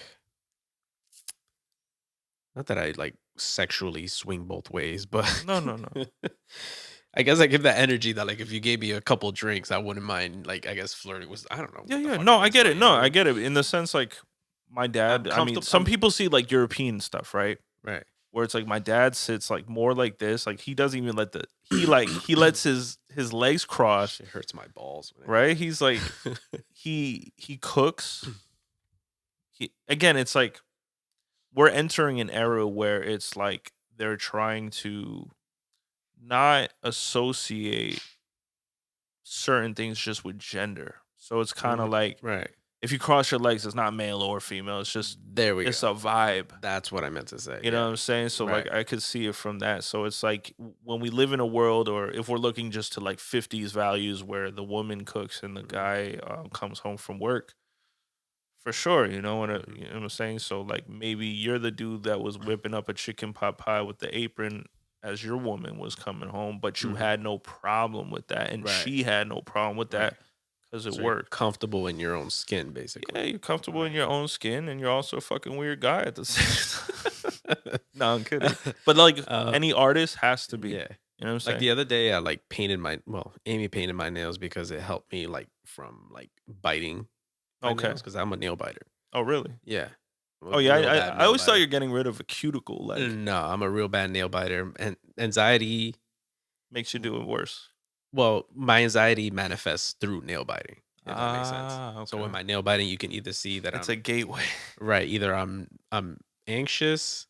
not that I like sexually swing both ways, but No, no, no. I guess I give that energy that like if you gave me a couple drinks, I wouldn't mind. Like I guess flirting was, I don't know Yeah, what the yeah. fuck No, it I is, get but it. No, I get it. In the sense, like, my I'm dad, I mean, comfortable. some people see like European stuff, right? Right. Where it's like my dad sits like more like this. Like he doesn't even let he lets his legs cross, Shit hurts my balls. right? He's like he cooks. Again, it's like we're entering an era where it's like they're trying to not associate certain things just with gender. So it's kind of like Right. if you cross your legs, it's not male or female. It's just There we it's go. a vibe. That's what I meant to say. You know Yeah. what I'm saying? So Right. like I could see it from that. So it's like when we live in a world, or if we're looking just to like 50s values where the woman cooks and the guy comes home from work, for sure, you know what I'm saying? So like maybe you're the dude that was whipping up a chicken pot pie with the apron as your woman was coming home, but you had no problem with that, and Right. she had no problem with that because it So you're worked. comfortable in your own skin, basically. Yeah, you're comfortable in your own skin, and you're also a fucking weird guy at the same time. No, I'm kidding. But like any artist has to be. Yeah. You know what I'm saying? Like the other day, I like painted Amy painted my nails because it helped me like from like biting my Okay. nails because I'm a nail biter. Oh, really? Yeah. Oh, yeah. I always thought you're getting rid of a cuticle. Like, No, I'm a real bad nail biter, and anxiety. makes you do it worse. Well, my anxiety manifests through nail biting. If that makes sense. Okay. So with my nail biting, you can either see that It's I'm a gateway. right. Either I'm anxious,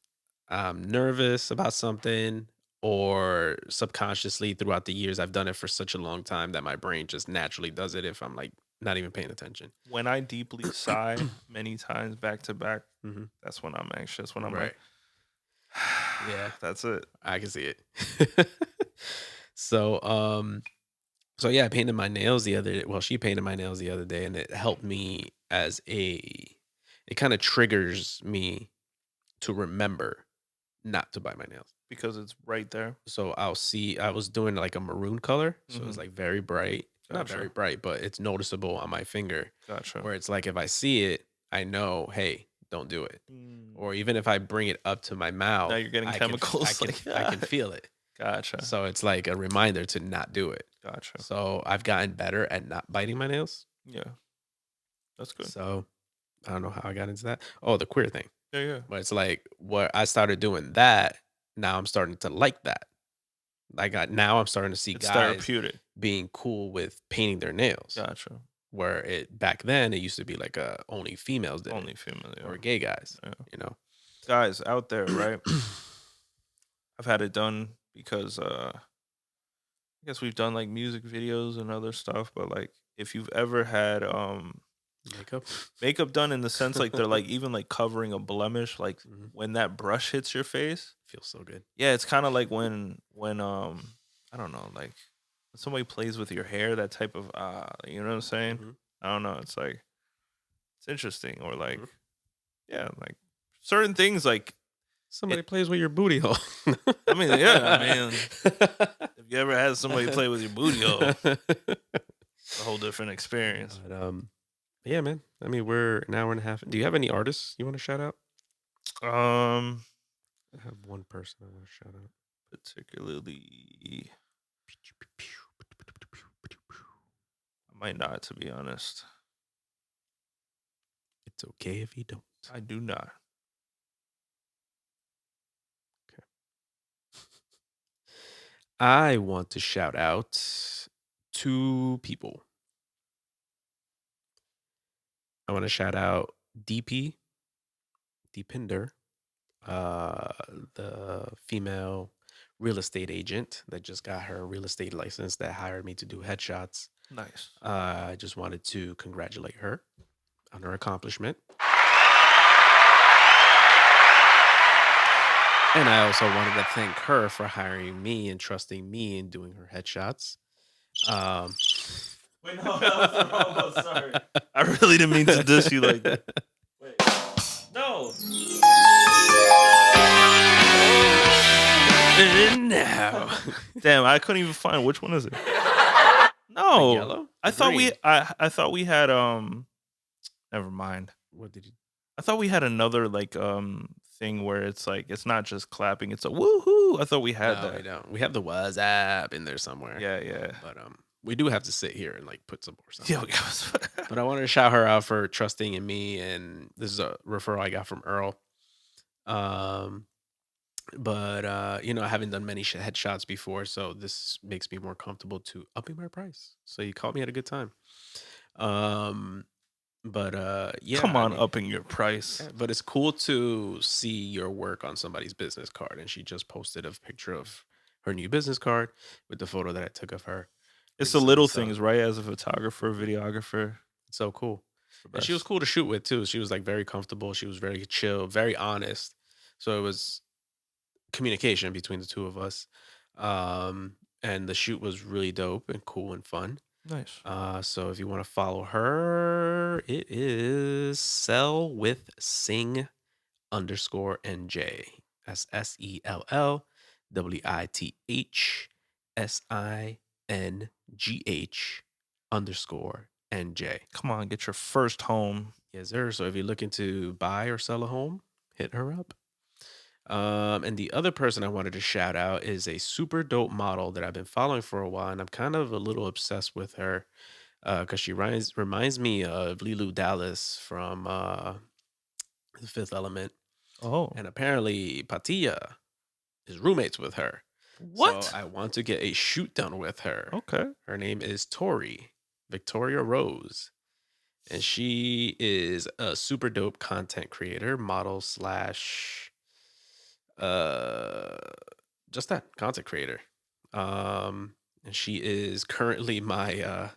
I'm nervous about something, or subconsciously throughout the years, I've done it for such a long time that my brain just naturally does it if I'm like not even paying attention. When I deeply sigh many times back to back, Mhm. that's when I'm anxious. When I'm Right. like, Yeah. that's it. I can see it. So, so yeah, I painted my nails the other well, she painted my nails the other day and it helped me it kind of triggers me to remember not to bite my nails. Because it's right there. So I was doing like a maroon color, so it's Mhm. like very bright. Not Gotcha. very bright, but it's noticeable on my finger. Gotcha. Where it's like if I see it, I know, hey, don't do it. Mm. Or even if I bring it up to my mouth, Now you're getting I chemicals. I can feel it. Gotcha. So it's like a reminder to not do it. Gotcha. So I've gotten better at not biting my nails. Yeah. That's good. So I don't know how I got into that. Oh, the queer thing. Yeah, yeah. But it's like what I started doing that. Now I'm starting to like that. Now I'm starting to see It's guys therapeutic. being cool with painting their nails. Gotcha. Where back then it used to be like only females did Only it, female. Yeah. or gay guys. Yeah. You know. Guys out there, right? I've had it done because I guess we've done like music videos and other stuff, but like if you've ever had makeup done in the sense like they're like even like covering a blemish, like when that brush hits your face, feels so good. Yeah, it's kind of like when I don't know, like when somebody plays with your hair, that type of you know what I'm saying? I don't know, it's like it's interesting, or like yeah, like certain things like somebody plays with your booty hole. I mean, yeah, I mean, if you ever had somebody play with your booty hole, it's a whole different experience. But, yeah, man. I mean, we're an hour and a half. Do you have any artists you want to shout out? I have one person I want to shout out. Particularly, I might not, to be honest. It's okay if you don't. I do not. Okay. I want to shout out 2 people. I want to shout out Deepinder, the female real estate agent that just got her real estate license that hired me to do headshots. Nice. I just wanted to congratulate her on her accomplishment. And I also wanted to thank her for hiring me and trusting me in doing her headshots. Wait, no, that was the wrong one. Sorry. I really didn't mean to diss you like that. Wait. No. And now. Damn, I couldn't even find which one is it. The No, yellow? I The thought we green? I thought we had Never mind. What did you? I thought we had another like thing where it's like it's not just clapping, it's a woohoo. I thought we had No, we that. don't. We have the WhatsApp in there somewhere. Yeah, yeah. But we do have to sit here and like put some more stuff. Yeah, on. But I wanted to shout her out for trusting in me, and this is a referral I got from Earl. But I haven't done many headshots before, so this makes me more comfortable to upping my price. So you caught me at a good time. Um, but yeah, Come I on, mean, upping your price. yeah, but it's cool to see your work on somebody's business card, and she just posted a picture of her new business card with the photo that I took of her It's the recently. little So things, right? As a photographer, videographer. it's so cool. The And she was best. cool to shoot with too. She was like very comfortable. She was very chill, very honest. So it was communication between the two of us. And the shoot was really dope and cool and fun. Nice. So if you want to follow her, it is sell with sing _NJ. That's SELLWITHSINGH Come on, get your first home. Yes, sir. So if you're looking to buy or sell a home, hit her up. And the other person I wanted to shout out is a super dope model that I've been following for a while, and I'm kind of a little obsessed with her because she reminds me of Lilu Dallas from The Fifth Element, Oh, and apparently Patia is roommates with her. what? So I want to get a shoot done with her. Okay. Her name is Tori Victoria Rose, and she is a super dope content creator, model slash uh just that content creator. And she is currently my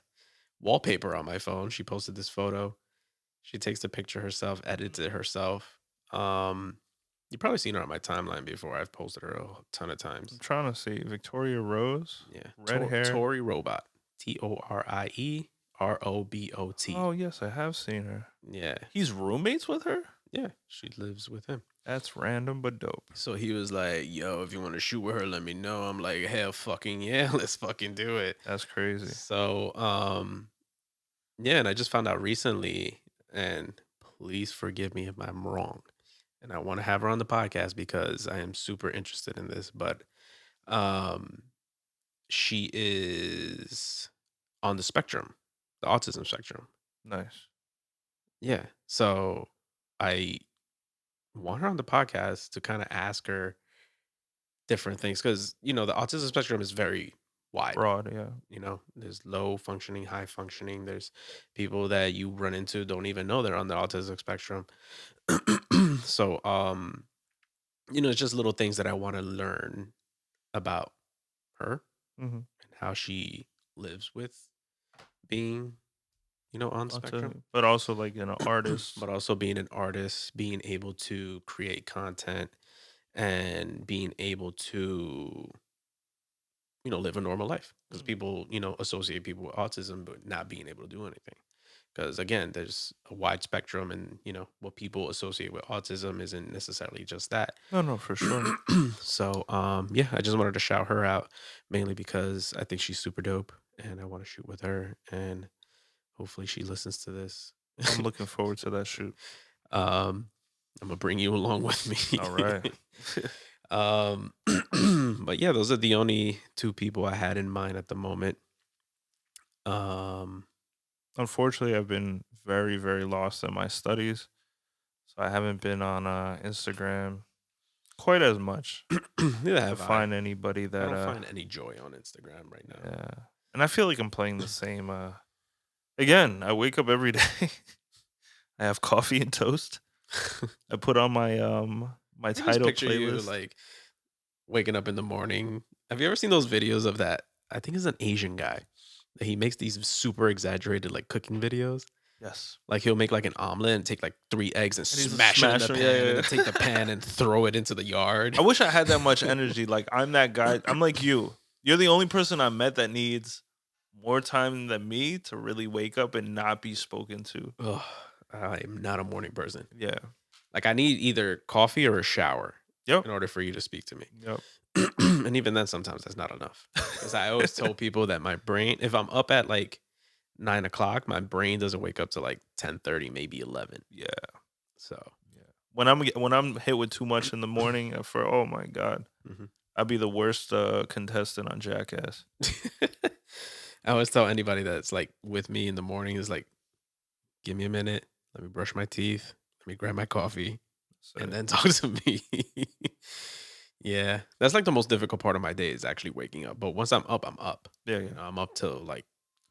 wallpaper on my phone. She posted this photo. She takes the picture herself, edits it herself. You've probably seen her on my timeline before. I've posted her a ton of times. I'm trying to see Victoria Rose. Yeah, Red hair. Tori Robot, TORIE ROBOT. Oh yes, I have seen her. Yeah, He's roommates with her. yeah, she lives with him. That's random but dope. So he was like, "Yo, if you want to shoot with her, let me know." I'm like, "Hell, fucking yeah, let's fucking do it." That's crazy. So, yeah, and I just found out recently, and please forgive me if I'm wrong, and I want to have her on the podcast because I am super interested in this, but um, she is on the spectrum, the autism spectrum. Nice. Yeah, so I want her on the podcast to kind of ask her different things because the autism spectrum is very wide. Broad, yeah. There's low functioning, high functioning. There's people that you run into don't even know they're on the autism spectrum. So it's just little things that I want to learn about her Mm-hmm. and how she lives with being on the spectrum, But also like an artist. but also being an artist, being able to create content, and being able to live a normal life, because people associate people with autism but not being able to do anything, because again, there's a wide spectrum, and what people associate with autism isn't necessarily just that. No, for sure. So yeah, I just wanted to shout her out, mainly because I think she's super dope and I want to shoot with her, and hopefully she listens to this. I'm looking forward to that shoot. I'm gonna bring you along with me. All right. But yeah, those are the only two people I had in mind at the moment. Unfortunately, I've been very, very lost in my studies, so I haven't been on Instagram quite as much Neither to have I. find anybody I that don't find any joy on Instagram right now. yeah. And I feel like I'm playing the same again, I wake up every day. I have coffee and toast. I put on my my I just title picture you playlist. like waking up in the morning. Have you ever seen those videos of that? I think it's an Asian guy that he makes these super exaggerated like cooking videos. Yes. Like he'll make like an omelet and take like 3 eggs and And he's smash it in the smashing- pan, yeah, yeah. and then take the pan and throw it into the yard. I wish I had that much energy. Like I'm that guy. I'm like you. You're the only person I met that needs more time than me to really wake up and not be spoken to. Ugh, I am not a morning person. Yeah. Like I need either coffee or a shower Yep. in order for you to speak to me. Yep. And even then, sometimes that's not enough. Because I always tell people that my brain, if I'm up at like 9 o'clock, my brain doesn't wake up to like 10:30, maybe 11. Yeah, So, yeah. When I'm hit with too much in the morning, for oh my god, mhm. I'd be the worst contestant on Jackass. I always tell anybody that's like with me in the morning is like, give me a minute. Let me brush my teeth. Let me grab my coffee So, and then talk to me. Yeah. That's like the most difficult part of my day is actually waking up. But once I'm up, I'm up. yeah, You yeah, know, I'm up till like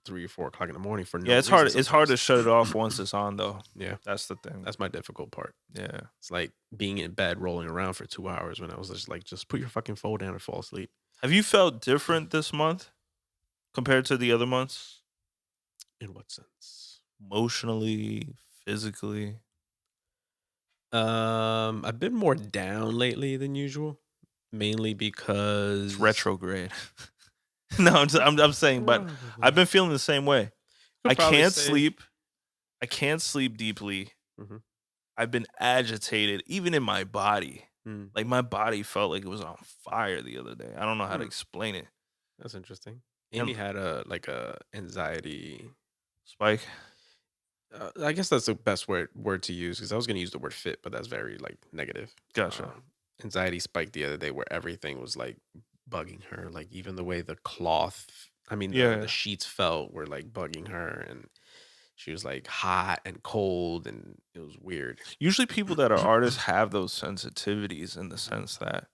3 or 4 o'clock in the morning for yeah. no It's hard. reason It's hard to sometimes. shut it off once it's on, though. Yeah. That's the thing. That's my difficult part. Yeah. It's like being in bed rolling around for 2 hours when I was just like, just put your fucking phone down and fall asleep. Have you felt different this month compared to the other months? In what sense? Emotionally, physically. I've been more down lately than usual, mainly It's because retrograde. No, I'm saying, but probably I've been feeling the same way. could I probably can't say sleep. I can't sleep deeply. Mhm. I've been agitated, even in my body. Mm, Like my body felt like it was on fire the other day. I don't know how to hmm, explain it. that's interesting. And Amy had a anxiety. Spike, I guess that's the best word to use because I was gonna use the word fit, but that's very like negative. gotcha. Um, Anxiety spiked the other day where everything was like bugging her, like even the way the cloth, I mean the Yeah. sheets felt were like bugging her, and she was like hot and cold, and it was weird. Usually, people that are artists have those sensitivities in the Mhm. sense that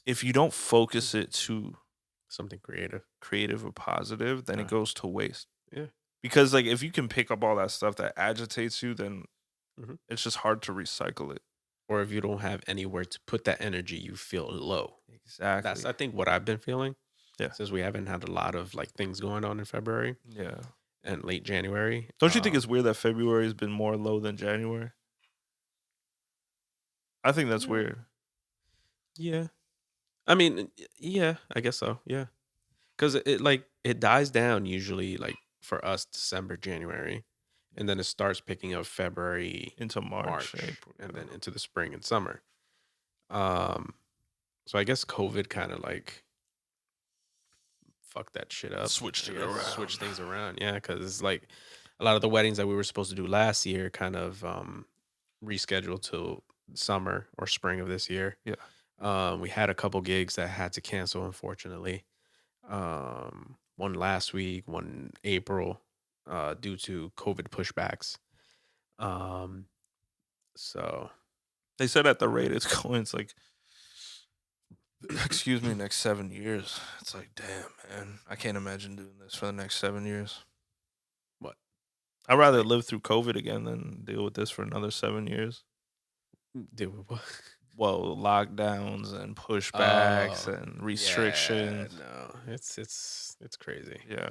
if you don't focus it to Something creative. creative or positive, then it Uh, goes to waste. yeah. Because like if you can pick up all that stuff that agitates you, then Mhm. it's just hard to recycle it. Or if you don't have anywhere to put that energy, you feel low. That's Exactly. I think what I've been feeling Yeah. since we haven't had a lot of like things going on in February Yeah. and late January. Don't you think it's weird that February has been more low than January? I think that's Yeah. weird. Yeah. I mean, yeah, I guess so. Yeah. Cuz it like it dies down usually like for us December, January, and then it starts picking up February, Into March, March, April. and Yeah. then into the spring and summer. Um so I guess COVID kind of like fuck that shit up. Switched I it guess around. switch things around. Yeah, because it's like a lot of the weddings that we were supposed to do last year kind of rescheduled till summer or spring of this year. Yeah. We had a couple gigs that had to cancel, unfortunately. One last week, one April, due to COVID pushbacks. Um, so They said at the rate it's going, it's like, excuse me, next 7 years. It's like, damn, man. I can't imagine doing this for the next 7 years. what? I'd rather Like, live through COVID again than deal with this for another 7 years. do what? Well, lockdowns and pushbacks Oh, and yeah, restrictions. no, it's crazy. Yeah.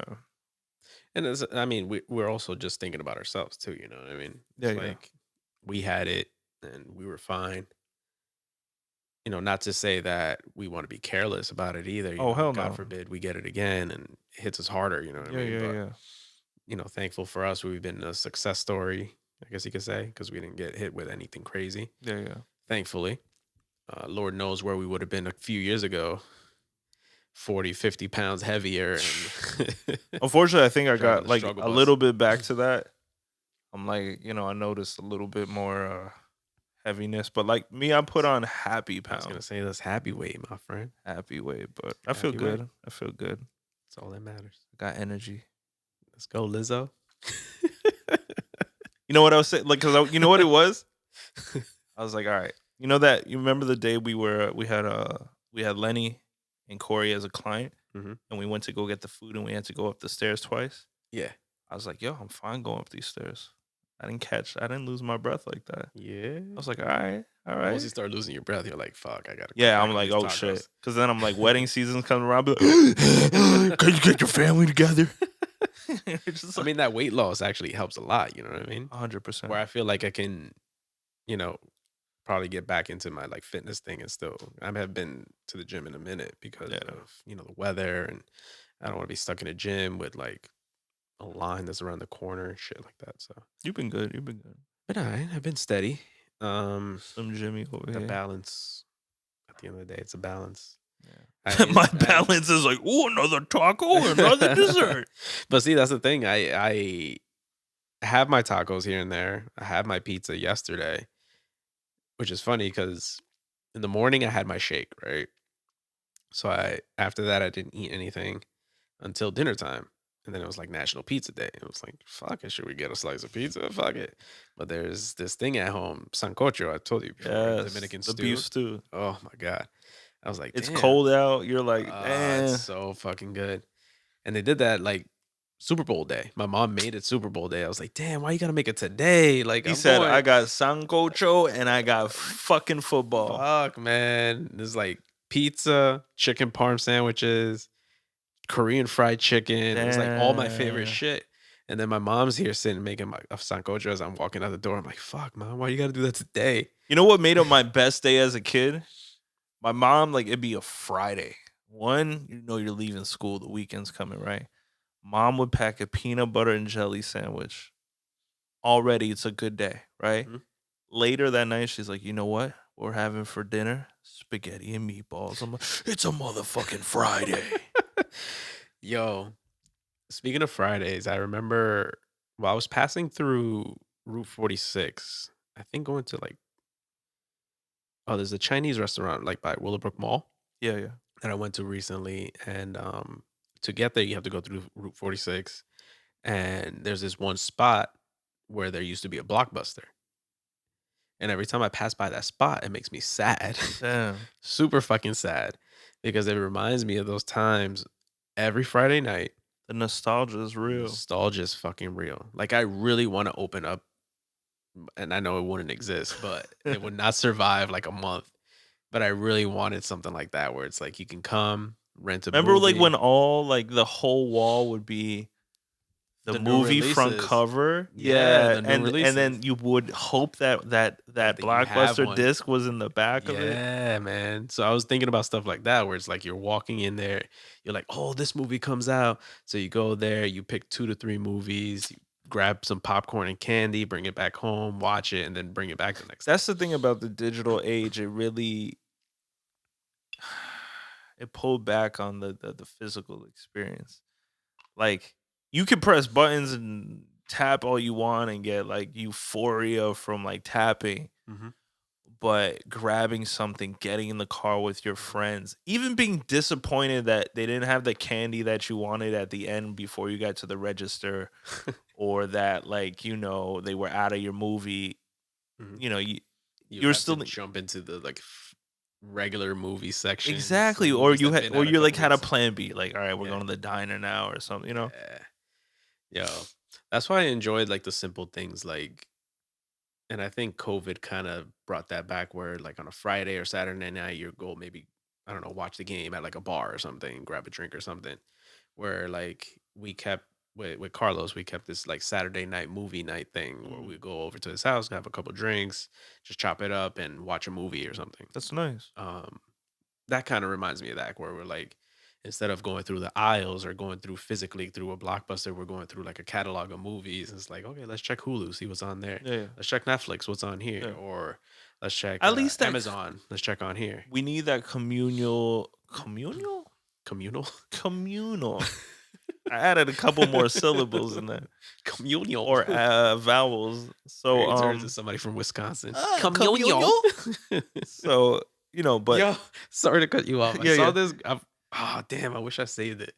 And it's, I mean, we're also just thinking about ourselves too. You know what I mean? Yeah, It's yeah. like we had it and we were fine. You know, not to say that we want to be careless about it either. You Oh, know, hell God no. forbid we get it again and it hits us harder. You know what I Yeah, mean? yeah, But yeah. you know, thankful for us, we've been a success story. I guess you could say because we didn't get hit with anything crazy. Yeah, yeah. Thankfully, Lord knows where we would have been a few years ago. 40, 50 pounds heavier and Unfortunately, I think I driving got the like struggle a bus. little bit back to that. I'm like, I noticed a little bit more heaviness, but like me, I put on happy I was gonna pounds, say that's happy weight, my friend. happy weight, but I feel Happy weight. good. I feel good. That's all that matters. I got energy. Let's go, Lizzo. You know what I was saying? Like, cause you know what it was? I was like, all right. You know that you remember the day we had Lenny and Corey as a client, Mhm. and we went to go get the food, and we had to go up the stairs twice. Yeah. I was like, yo, I'm fine going up these stairs. I didn't lose my breath like that. Yeah. I was like, all right, all right. Once you start losing your breath, you're like, fuck, I gotta go Yeah, back I'm on like, these oh tacos. shit. Cause then I'm like, wedding season's coming around. I'll be like, can you get your family together? I mean, that weight loss actually helps a lot. You know what I mean? 100%. Where I feel like I can, you know, probably get back into my like fitness thing and still. I have been to the gym in a minute because Yeah. of the weather, and I don't want to be stuck in a gym with like a line that's around the corner and shit like that. So, You've been good. You've been good. but I've been steady. Some Jimmy over The here. balance. At the end of the day, it's a balance. My balance is like, oh, another taco, another dessert. But see, that's the thing. I have my tacos here and there. I had my pizza yesterday, which is funny because in the morning I had my shake, right? So after that I didn't eat anything until dinner time. And then it was like National Pizza Day. It was like, fuck it, should we get a slice of pizza? Fuck it. But there's this thing at home, sancocho, I told you before, Yes, Dominican the stew. beef stew. Oh my God. I was like, It's damn, cold out. You're like, it's so fucking good. And they did that like Super Bowl day. My mom made it Super Bowl day. I was like, damn, why you gotta make it today? Like, He I'm said, going, I got sancocho and I got fucking football. fuck, man. There's like pizza, chicken parm sandwiches, Korean fried chicken. It was like all my favorite Damn. shit. And then my mom's here sitting making my sancocho as I'm walking out the door. I'm like, fuck, mom, why you gotta do that today? You know what made it my best day as a kid? My mom, like, it'd be a Friday. One, you know you're leaving school. The weekend's coming, right? Mom would pack a peanut butter and jelly sandwich. Already, it's a good day, right? Mhm. Later that night, she's like, you know what we're having for dinner? Spaghetti and meatballs. I'm like, it's a motherfucking Friday. Yo, speaking of Fridays, I remember I was passing through Route 46. I think going to like, oh, there's a Chinese restaurant like by Willowbrook Mall Yeah, yeah. that I went to recently. And to get there, you have to go through Route 46. And there's this one spot where there used to be a Blockbuster. And every time I pass by that spot, it makes me sad. Damn. Super fucking sad. Because it reminds me of those times every Friday night. The nostalgia is real. Nostalgia is fucking real. Like I really want to open up, and I know it wouldn't exist, but it would not survive like a month. But I really wanted something like that where it's like you can come, rent a Remember, like, movie. when all, like, the whole wall would be the new movie front releases. cover? Yeah, the new and then releases. you would hope that that you have Blockbuster one. disc was in the back of it. Yeah, man. So I was thinking about stuff like that where it's like you're walking in there, you're like, oh, this movie comes out. So you go there, you pick 2 to 3 movies, you grab some popcorn and candy, bring it back home, watch it, and then bring it back the next day. That's the thing about the digital age. It really it pulled back on the physical experience. Like, you can press buttons and tap all you want and get like euphoria from like tapping, Mhm. but grabbing something, getting in the car with your friends, even being disappointed that they didn't have the candy that you wanted at the end before you got to the register, or that, like, you know, they were out of your movie. Mhm. You know, You you're have still to jump into the like regular movie section. exactly, some or movies you that had, been or out you like couple had a weeks. plan B, like, all right, we're Yeah. going to the diner now or something, you know. Yeah. Yo, that's why I enjoyed like the simple things like, and I think COVID kind of brought that back where like on a Friday or Saturday night, you go maybe, I don't know, watch the game at like a bar or something, grab a drink or something. Where like we kept with Carlos, we kept this like Saturday night movie night thing where we go over to his house, have a couple drinks, just chop it up and watch a movie or something. That's nice. That kind of reminds me of that where we're like, instead of going through the aisles or going through physically through a blockbuster, we're going through like a catalog of movies. And it's like, okay, let's check Hulu, see what's on there. Yeah. Let's check Netflix, what's on here, Yeah. or let's check At least that Amazon. Let's check on here. we need that communal. Communal, I added a couple more syllables in that, communal, or vowels. So It turns to somebody from Wisconsin. communal. So, you know, but Yo, sorry to cut you off. I Yeah, saw yeah. this. Oh, damn. I wish I saved it.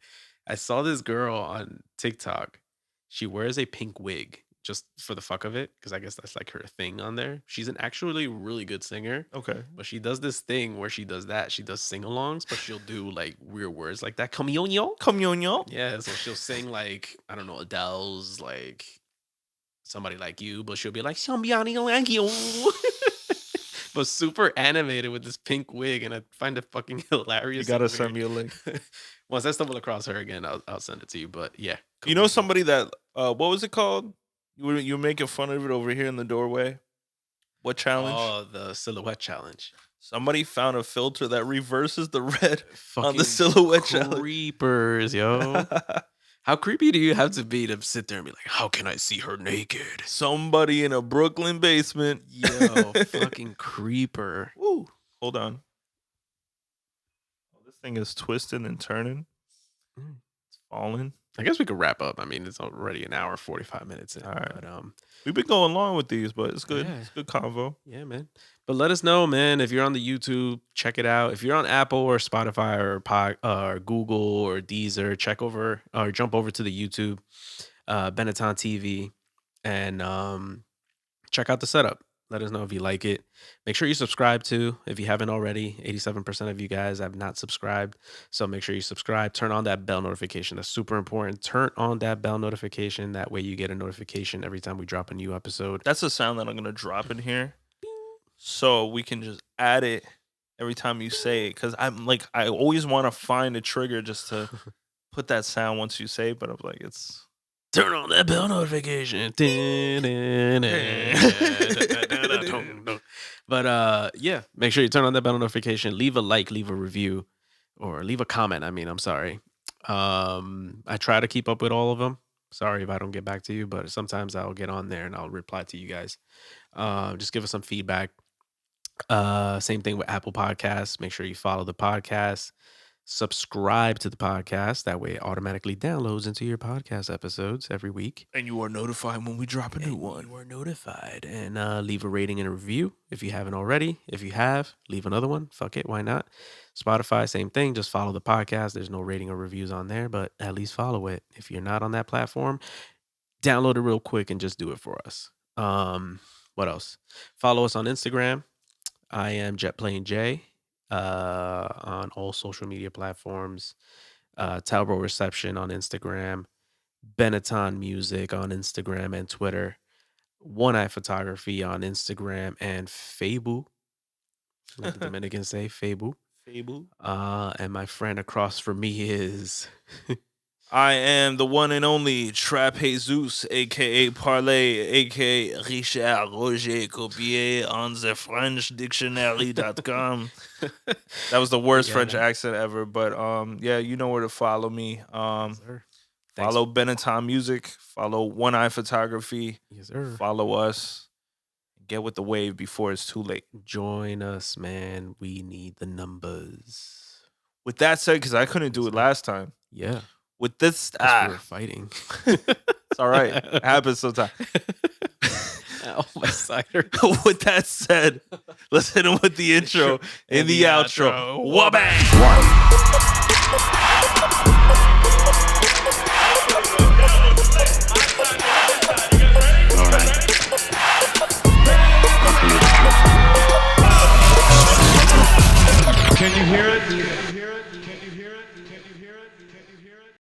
I saw this girl on TikTok. She wears a pink wig just for the fuck of it, because I guess that's like her thing on there. She's an actually really good singer, okay. but she does this thing where she does that. She does sing alongs, but she'll do like weird words like that. Communal. Communal. Yeah. So she'll sing like, I don't know, Adele's like Somebody Like You, but she'll be like, somebody like you. But super animated with this pink wig, and I find it fucking hilarious. You gotta and send weird. me a link. Once I stumble across her again, I'll send it to you. But yeah, You know somebody that what was it called? You were making fun of it over here in the doorway. What challenge? Oh, the silhouette challenge. Somebody found a filter that reverses the red on the Fucking silhouette challenge. creepers, yo. How creepy do you have to be to sit there and be like, how can I see her naked? Somebody in a Brooklyn basement. Yo, fucking creeper. Woo. Hold on. Oh, this thing is twisting and turning. It's falling. I guess we could wrap up. I mean, it's already an hour, 45 minutes in. All right. But, We've been going long with these, but it's good. Yeah. It's good convo. yeah, man. But let us know, man. If you're on the YouTube, check it out. If you're on Apple or Spotify or Google or Deezer, check over or jump over to the YouTube, Benatton TV, and check out the setup. Let us know if you like it. Make sure you subscribe too if you haven't already. 87% of you guys have not subscribed. So make sure you subscribe. Turn on that bell notification. That's super important. Turn on that bell notification. That way you get a notification every time we drop a new episode. That's a sound that I'm going to drop in here. So we can just add it every time you say it. Because I'm like, I always want to find a trigger just to put that sound once you say it. But I'm like, it's... Turn on that bell notification. But yeah, make sure you turn on that bell notification. Leave a like, leave a review, or leave a comment. I mean, I'm sorry. I try to keep up with all of them. Sorry if I don't get back to you, but sometimes I'll get on there and I'll reply to you guys. Just give us some feedback. Same thing with Apple Podcasts. Make sure you follow the podcast. Subscribe to the podcast. That way it automatically downloads into your podcast episodes every week. And you are notified when we drop a new one. You are notified. And leave a rating and a review if you haven't already. If you have, leave another one. Fuck it. Why not? Spotify, same thing. Just follow the podcast. There's no rating or reviews on there, but at least follow it. If you're not on that platform, download it real quick and just do it for us. What else? Follow us on Instagram. I am JetPlaneJ. On all social media platforms, Talbot Reception on Instagram, Benatton Music on Instagram and Twitter, Oneiphotography on Instagram, and Fable, like the Dominicans say, Fable. And my friend across from me is... I am the one and only Trap Jesus, a.k.a. Parlay, a.k.a. Richard Roger Copier on the FrenchDictionary.com. That was the worst French accent ever, but yeah, you know where to follow me. Follow Benatton Music, follow Oneiphotography, Yes, sir. Follow us. Get with the wave before it's too late. Join us, man. We need the numbers. With that said, because I couldn't do it last time. Yeah. With this, We were fighting. It's all right. It happens sometimes. Oh, my cider. With that said, let's hit him with the intro and the outro. Wabang!